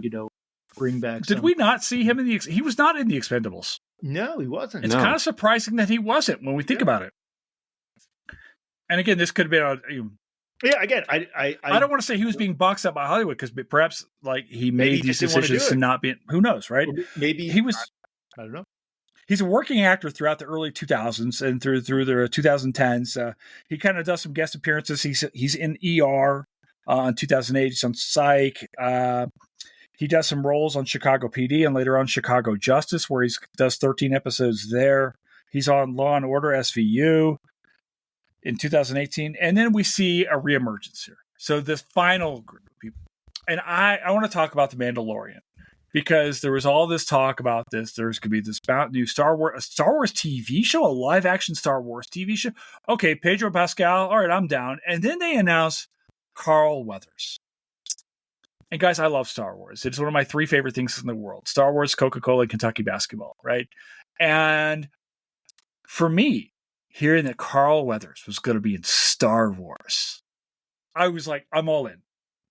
bring back. Did we not see him in he was not in the Expendables. No, he wasn't. It's kind of surprising that he wasn't when we think about it. And again, this could have been yeah, again, I don't want to say he was being boxed out by Hollywood, because perhaps like he made these decisions to not be. Who knows, right? Maybe he was. I don't know. He's a working actor throughout the early 2000s and through the 2010s. He kind of does some guest appearances. He's in ER in 2008. He's on Psych. He does some roles on Chicago PD and later on Chicago Justice, where he does 13 episodes there. He's on Law and Order SVU in 2018. And then we see a reemergence here. So this final group of people. And I want to talk about The Mandalorian, because there was all this talk about this. There's going to be this new Star Wars TV show, a live action Star Wars TV show. Okay, Pedro Pascal. All right, I'm down. And then they announce Carl Weathers. And guys, I love Star Wars. It's one of my 3 favorite things in the world: Star Wars, Coca-Cola, and Kentucky basketball, right? And for me, hearing that Carl Weathers was going to be in Star Wars, I was like, I'm all in.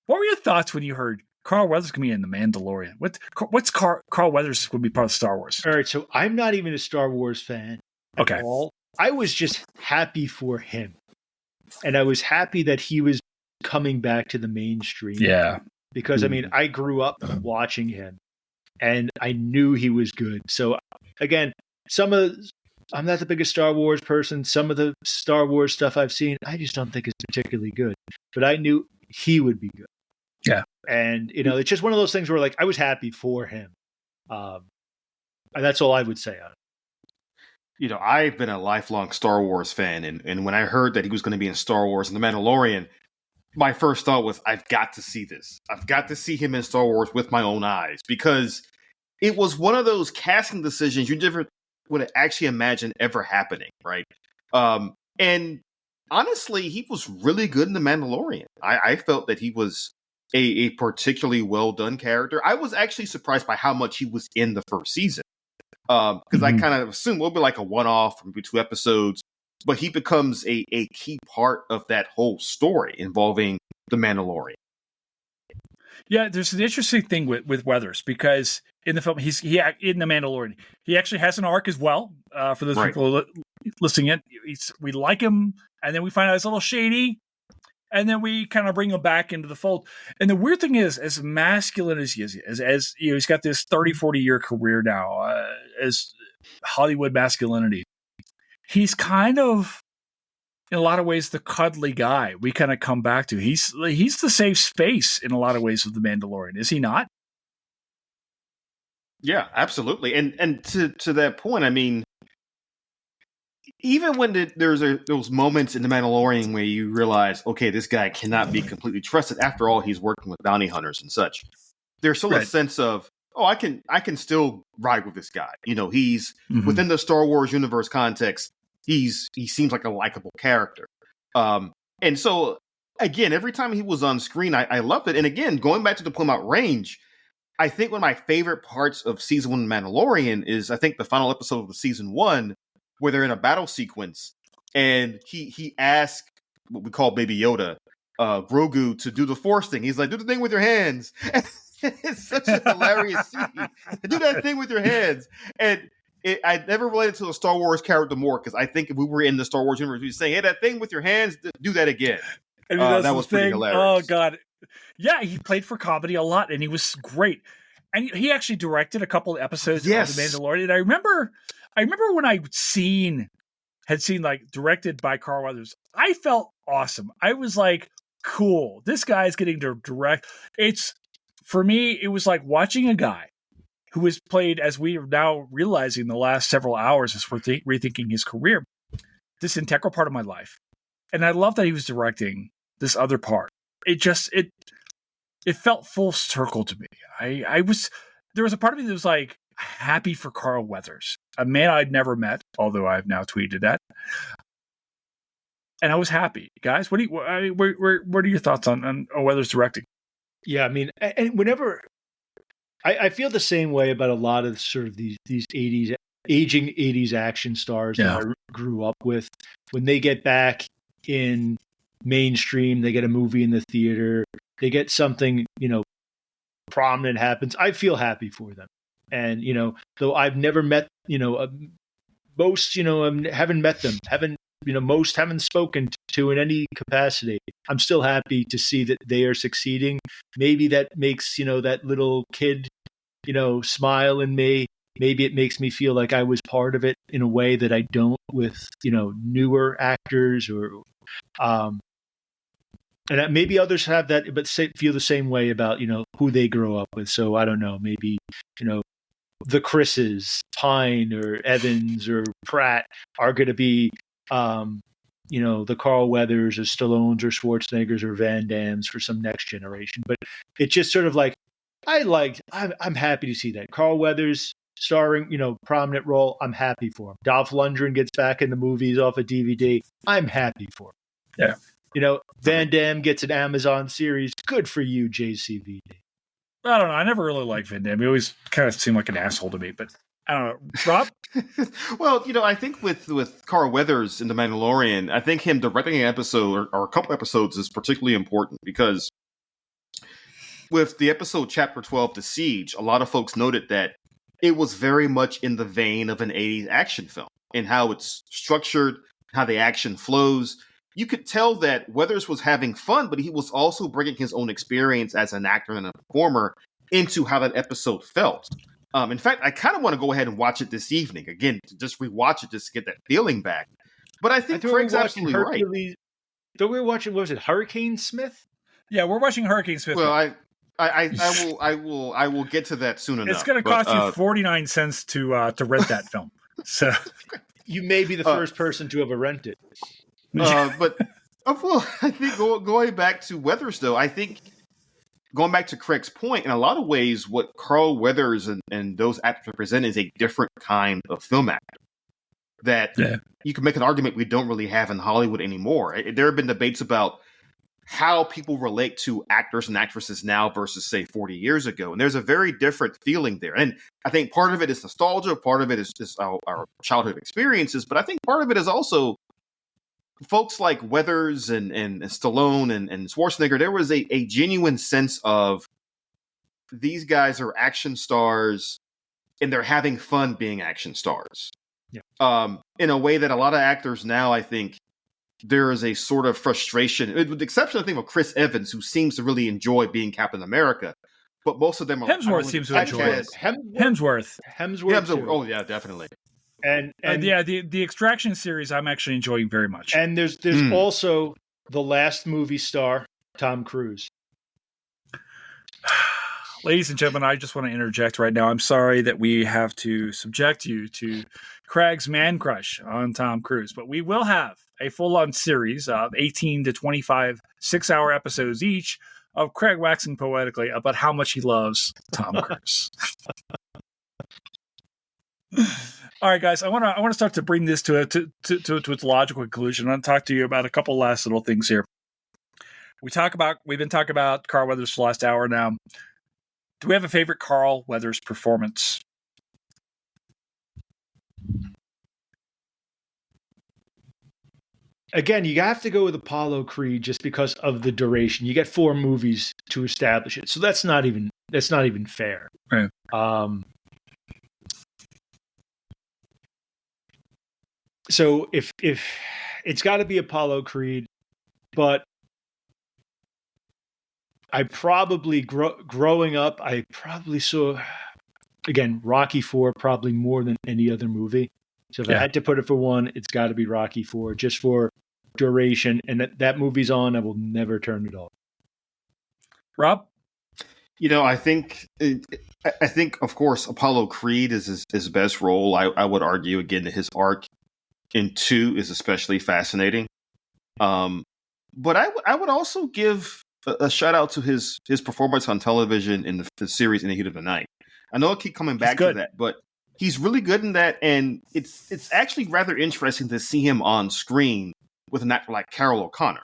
What were your thoughts when you heard Carl Weathers going to be in The Mandalorian? What's Carl Weathers going to be part of Star Wars? All right, so I'm not even a Star Wars fan at all. I was just happy for him. And I was happy that he was coming back to the mainstream. Yeah. Because, I mean, I grew up watching him, and I knew he was good. So, again, I'm not the biggest Star Wars person. Some of the Star Wars stuff I've seen, I just don't think is particularly good. But I knew he would be good. Yeah. And, it's just one of those things where, like, I was happy for him. And that's all I would say on it. I've been a lifelong Star Wars fan. And when I heard that he was going to be in Star Wars and The Mandalorian, my first thought was, I've got to see this. I've got to see him in Star Wars with my own eyes, because it was one of those casting decisions you never would actually imagine ever happening, right? And honestly, he was really good in The Mandalorian. I felt that he was a particularly well-done character. I was actually surprised by how much he was in the first season, because I kind of assumed it'll be like a one-off, maybe 2 episodes. But he becomes a key part of that whole story involving The Mandalorian. Yeah, there's an interesting thing with Weathers, because in the film, he in The Mandalorian, he actually has an arc as well. For those people listening in, we like him, and then we find out he's a little shady, and then we kind of bring him back into the fold. And the weird thing is, as masculine as he is, as he's got this 30, 40-year career now as Hollywood masculinity. He's kind of, in a lot of ways, the cuddly guy we kind of come back to. He's the safe space in a lot of ways of The Mandalorian, is he not? Yeah, absolutely. And to that point, I mean, even when there's those moments in The Mandalorian where you realize, okay, this guy cannot be completely trusted. After all, he's working with bounty hunters and such. There's still a sense of, I can still ride with this guy. He's within the Star Wars universe context. He seems like a likable character. And so, again, every time he was on screen, I loved it. And again, going back to the point about range, I think one of my favorite parts of season 1 of Mandalorian is, I think, the final episode of the season 1, where they're in a battle sequence, and he asked what we call Baby Yoda, Grogu, to do the Force thing. He's like, do the thing with your hands. It's such a hilarious scene. Do that thing with your hands. And I never related to a Star Wars character more, because I think if we were in the Star Wars universe, we'd be saying, hey, that thing with your hands, do that again. That was pretty hilarious. Oh, God. Yeah, he played for comedy a lot, and he was great. And he actually directed a couple of episodes of The Mandalorian. And I remember when had seen like directed by Carl Weathers, I felt awesome. I was like, cool, this guy's getting to direct. For me, it was like watching a guy who has played, as we are now realizing the last several hours as we're rethinking his career, this integral part of my life. And I love that he was directing this other part. It felt full circle to me. There was a part of me that was like happy for Carl Weathers, a man I'd never met, although I've now tweeted that. And I was happy. Guys, what are your thoughts on Weathers directing? Yeah, I mean, and whenever I feel the same way about a lot of sort of these 80s, aging 80s action stars that I grew up with. When they get back in mainstream, they get a movie in the theater, they get something, prominent happens. I feel happy for them. And, though I've never met, most, haven't met them, most haven't spoken to in any capacity. I'm still happy to see that they are succeeding. Maybe that makes, that little kid, smile in me. Maybe it makes me feel like I was part of it in a way that I don't with, newer actors or, and maybe others have that, but feel the same way about, who they grow up with. So I don't know, maybe, the Chris's, Pine or Evans or Pratt are going to be, the Carl Weathers or Stallones or Schwarzeneggers or Van Dams for some next generation. But it's just sort of like, I'm happy to see that. Carl Weathers starring, prominent role. I'm happy for him. Dolph Lundgren gets back in the movies off a DVD. I'm happy for him. Yeah. Van Damme gets an Amazon series. Good for you, JCVD. I don't know. I never really liked Van Damme. He always kind of seemed like an asshole to me, but I don't know. Rob? Well, I think with Carl Weathers in The Mandalorian, I think him directing an episode or a couple episodes is particularly important because with the episode Chapter 12, The Siege, a lot of folks noted that it was very much in the vein of an 80s action film in how it's structured, how the action flows. You could tell that Weathers was having fun, but he was also bringing his own experience as an actor and a performer into how that episode felt. In fact, I kind of want to go ahead and watch it this evening. Again, to just rewatch it just to get that feeling back. But I think Craig's absolutely right. Though we were watching, what was it, Hurricane Smith? Yeah, we're watching Hurricane Smith. Well, I will get to that soon enough. It's going to cost you 49 cents to rent that film. So you may be the first person to ever rent it. But I think going back to Weathers, though, I think going back to Craig's point, in a lot of ways, what Carl Weathers and those actors represent is a different kind of film actor that you can make an argument we don't really have in Hollywood anymore. There have been debates about how people relate to actors and actresses now versus, say, 40 years ago. And there's a very different feeling there. And I think part of it is nostalgia. Part of it is just our childhood experiences. But I think part of it is also folks like Weathers and Stallone and Schwarzenegger. There was a genuine sense of these guys are action stars and they're having fun being action stars. Yeah. In a way that a lot of actors now, I think, there is a sort of frustration, with the exception, I think, of Chris Evans, who seems to really enjoy being Captain America. But most of them are... Hemsworth seems to enjoy it. Hemsworth. Oh, yeah, definitely. And the Extraction series I'm actually enjoying very much. And there's also the last movie star, Tom Cruise. Ladies and gentlemen, I just want to interject right now. I'm sorry that we have to subject you to Craig's man crush on Tom Cruise, but we will have a full-on series of 18 to 25 6-hour episodes each of Craig waxing poetically about how much he loves Tom Cruise. All right, guys, I want to start to bring this to its logical conclusion. I want to talk to you about a couple last little things here. We've been talking about Carl Weathers for the last hour now. Do we have a favorite Carl Weathers performance? Again, you have to go with Apollo Creed just because of the duration. You get 4 movies to establish it, so that's not even fair. Right. So if it's got to be Apollo Creed, but I probably growing up, I probably saw, again, Rocky IV probably more than any other movie. So if I had to put it for one, it's got to be Rocky IV, just for duration. And that movie's on, I will never turn it off. Rob? I think of course Apollo Creed is his best role. I would argue again that his arc in 2 is especially fascinating. But I would also give a shout out to his performance on television in the series In the Heat of the Night. I know I keep coming back to that, but he's really good in that, and it's actually rather interesting to see him on screen with an actor like Carol O'Connor,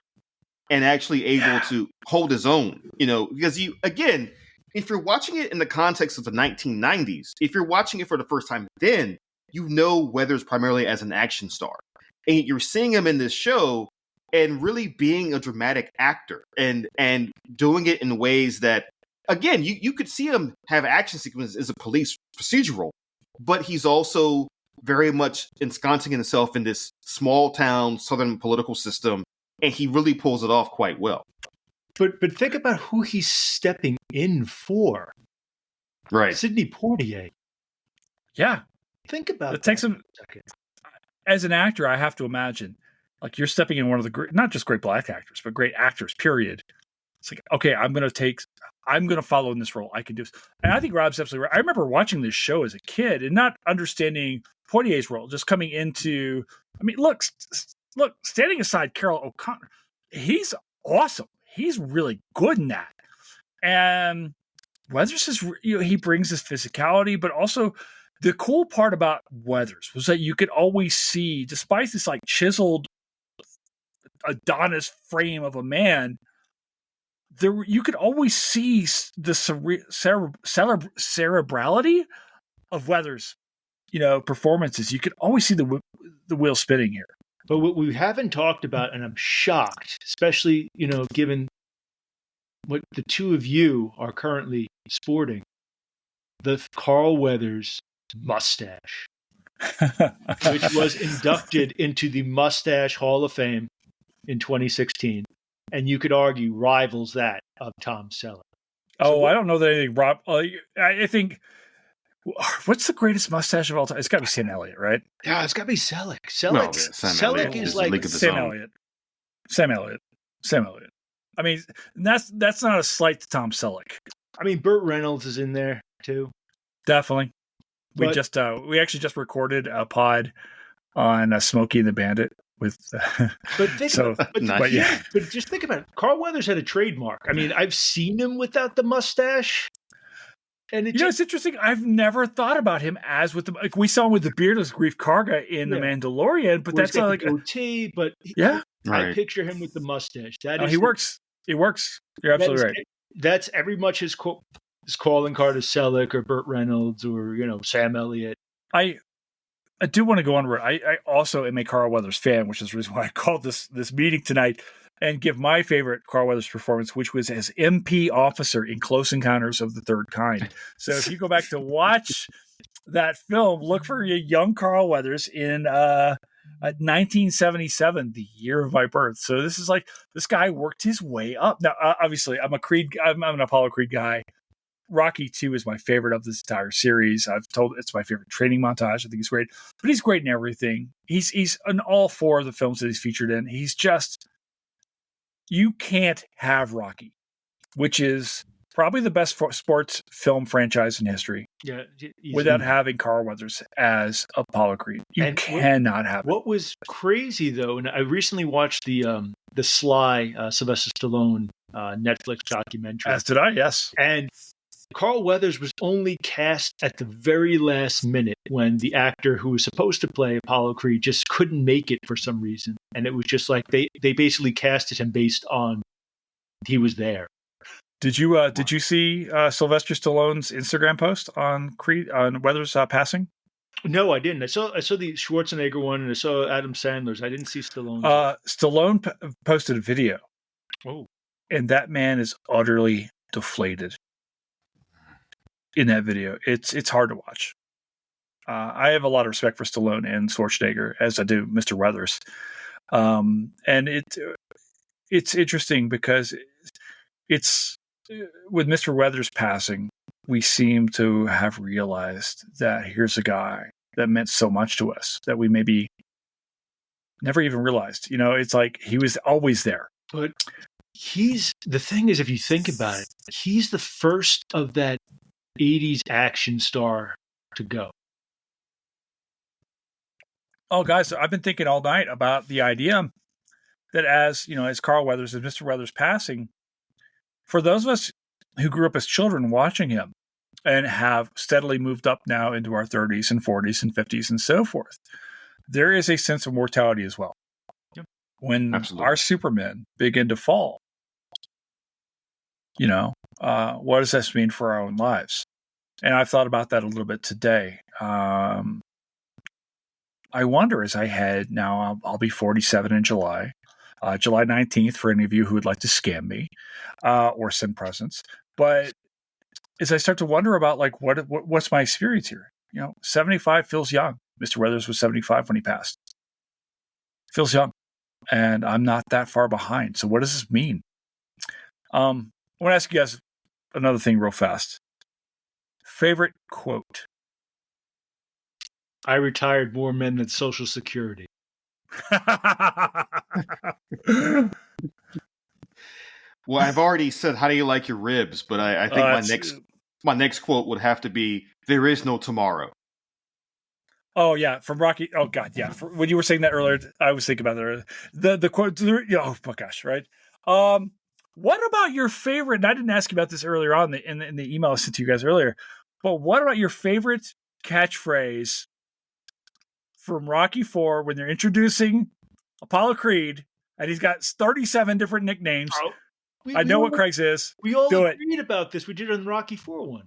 and actually able to hold his own. Because if you're watching it in the context of the 1990s, if you're watching it for the first time, then Weathers primarily as an action star, and you're seeing him in this show and really being a dramatic actor and doing it in ways that, again, you could see him have action sequences as a police procedural, but he's also very much ensconcing himself in this small town southern political system, and he really pulls it off quite well. But think about who he's stepping in for. Right. Sidney Poitier. Yeah. Think about it. Takes him, as an actor, I have to imagine, like, you're stepping in one of the great, not just great black actors, but great actors, period. It's like, okay, I'm going to follow in this role. I can do this. And I think Rob's absolutely right. I remember watching this show as a kid and not understanding Poitier's role, just coming into, look, standing aside Carol O'Connor, he's awesome. He's really good in that. And Weathers is, he brings his physicality, but also the cool part about Weathers was that you could always see, despite this like chiseled Adonis frame of a man, you could always see the cerebrality of Weathers, performances. You could always see the wheel spinning here. But what we haven't talked about, and I'm shocked, especially, given what the two of you are currently sporting, the Carl Weathers mustache, which was inducted into the Mustache Hall of Fame in 2016. And you could argue rivals that of Tom Selleck. I don't know that anything, Rob. I think, what's the greatest mustache of all time? It's got to be Sam Elliott, right? Yeah, it's got to be Selleck. Selleck is like Sam Elliott. Sam Elliott. That's not a slight to Tom Selleck. Burt Reynolds is in there too. Definitely. We actually just recorded a pod on Smokey and the Bandit with. But just think about it. Carl Weathers had a trademark. I've seen him without the mustache. And it's interesting. I've never thought about him as with we saw him with the beardless Grief Karga in The Mandalorian, but that's not like a goatee. But I picture him with the mustache. He works. You're absolutely right. That's every much his calling card is Selleck or Burt Reynolds or Sam Elliott. I do want to go on. I also am a Carl Weathers fan, which is the reason why I called this meeting tonight, and give my favorite Carl Weathers performance, which was as MP officer in Close Encounters of the Third Kind. So if you go back to watch that film, look for young Carl Weathers in 1977, the year of my birth. So this is like, this guy worked his way up. Now, obviously, I'm an Apollo Creed guy. Rocky 2 is my favorite of this entire series. I've told it's my favorite training montage. I think he's great, but he's great in everything. He's in all 4 of the films that he's featured in. He's just, you can't have Rocky, which is probably the best sports film franchise in history. Yeah, without having Carl Weathers as Apollo Creed, you cannot have it. What was crazy though, and I recently watched the Sly Sylvester Stallone Netflix documentary. As did I, yes. And Carl Weathers was only cast at the very last minute when the actor who was supposed to play Apollo Creed just couldn't make it for some reason. And it was just like they basically casted him based on he was there. Did you see Sylvester Stallone's Instagram post on Weathers passing? No, I didn't. I saw the Schwarzenegger one and I saw Adam Sandler's. I didn't see Stallone's. Stallone posted a video. Oh. And that man is utterly deflated in that video. It's hard to watch. I have a lot of respect for Stallone and Schwarzenegger, as I do Mr. Weathers. And it's interesting because it's with Mr. Weathers passing, we seem to have realized that here's a guy that meant so much to us that we maybe never even realized. It's like he was always there. But the thing is, if you think about it, he's the first of that 80s action star to go. Oh, guys, I've been thinking all night about the idea that as Carl Weathers and Mr. Weathers passing, for those of us who grew up as children watching him and have steadily moved up now into our 30s and 40s and 50s and so forth, there is a sense of mortality as well. Yep. When Absolutely. our supermen begin to fall, what does this mean for our own lives? And I've thought about that a little bit today. I wonder as I head now, I'll be 47 in July, July 19th for any of you who would like to scam me or send presents. But as I start to wonder about what's my experience here, 75 feels young. Mr. Weathers was 75 when he passed. Feels young, and I'm not that far behind. So what does this mean? I want to ask you guys another thing real fast. Favorite quote? I retired more men than Social Security. Well, I've already said, "How do you like your ribs?" But I think my next quote would have to be, "There is no tomorrow." Oh yeah, from Rocky. Oh god, yeah. When you were saying that earlier, I was thinking about that. The quote. Oh my gosh, right. What about your favorite? And I didn't ask you about this earlier on in the email I sent to you guys earlier. But what about your favorite catchphrase from Rocky IV when they're introducing Apollo Creed, and he's got 37 different nicknames? Oh, I know what Craig's is. We all Do agreed about this. We did it on the Rocky IV one.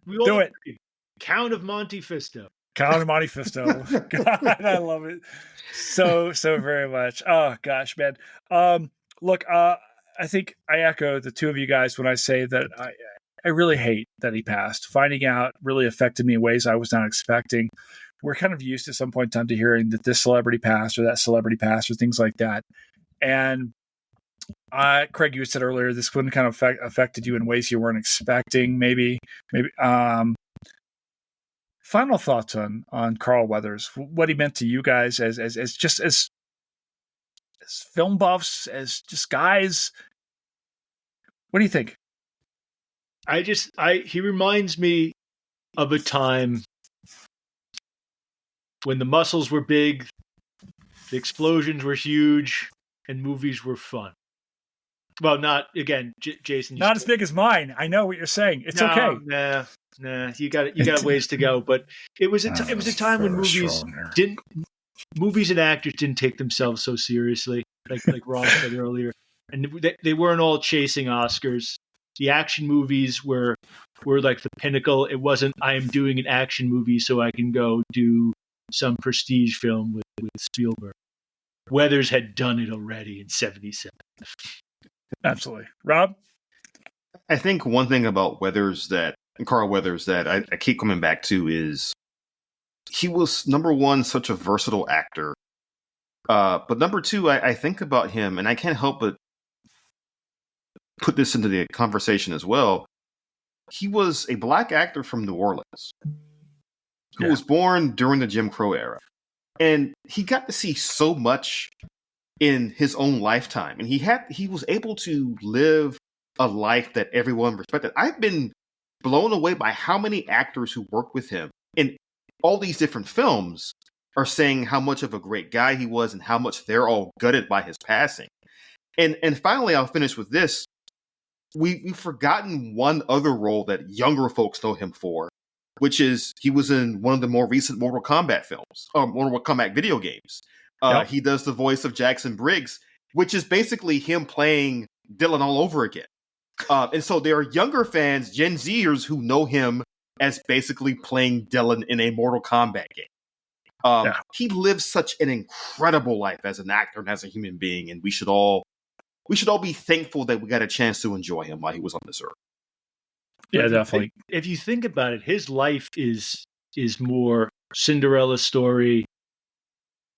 We all Do it. agreed. Count of Monte Fisto. Count of Monte Fisto. God, I love it so very much. Oh gosh, man. Look, I think I echo the two of you guys when I say that I really hate that he passed. Finding out really affected me in ways I was not expecting. We're kind of used at some point in time to hearing that this celebrity passed or that celebrity passed or things like that. And Craig, you said earlier this one kind of affected you in ways you weren't expecting. Maybe. Final thoughts on Carl Weathers, what he meant to you guys as film buffs, as just guys. What do you think? He reminds me of a time when the muscles were big, the explosions were huge, and movies were fun. Well, not again, Jason. Not as big as mine. I know what you're saying. It's okay. Nah. You got ways to go. But it was a time when movies and actors didn't take themselves so seriously, like Ron said earlier, and they weren't all chasing Oscars. The action movies were like the pinnacle. It wasn't, I am doing an action movie so I can go do some prestige film with Spielberg. Weathers had done it already in 1977. Absolutely. Rob? I think one thing about Carl Weathers that I keep coming back to is he was, number one, such a versatile actor. But number two, I think about him, and I can't help but put this into the conversation as well. He was a black actor from New Orleans who was born during the Jim Crow era. And he got to see so much in his own lifetime. And he was able to live a life that everyone respected. I've been blown away by how many actors who work with him in all these different films are saying how much of a great guy he was and how much they're all gutted by his passing. And finally, I'll finish with this. We've forgotten one other role that younger folks know him for, which is he was in one of the more recent Mortal Kombat films, or Mortal Kombat video games. He does the voice of Jackson Briggs, which is basically him playing Dylan all over again. And so there are younger fans, Gen Zers, who know him as basically playing Dylan in a Mortal Kombat game. He lived such an incredible life as an actor and as a human being, and we should all be thankful that we got a chance to enjoy him while he was on this earth. Yeah, definitely. If you think about it, his life is more Cinderella story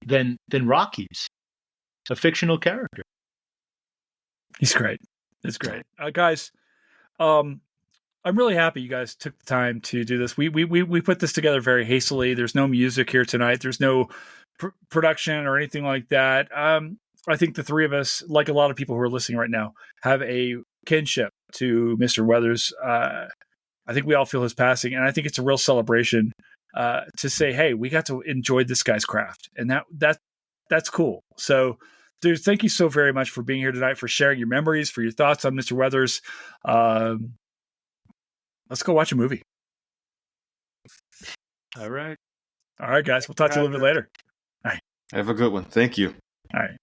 than Rocky's, a fictional character. He's great. It's great, guys. I'm really happy you guys took the time to do this. We put this together very hastily. There's no music here tonight. There's no production or anything like that. I think the three of us, like a lot of people who are listening right now, have a kinship to Mr. Weathers. I think we all feel his passing, and I think it's a real celebration to say, hey, we got to enjoy this guy's craft, and that's cool. So, dude, thank you so very much for being here tonight, for sharing your memories, for your thoughts on Mr. Weathers. Let's go watch a movie. All right. All right, guys. We'll talk to you a little bit later. Have a good one. Thank you. All right.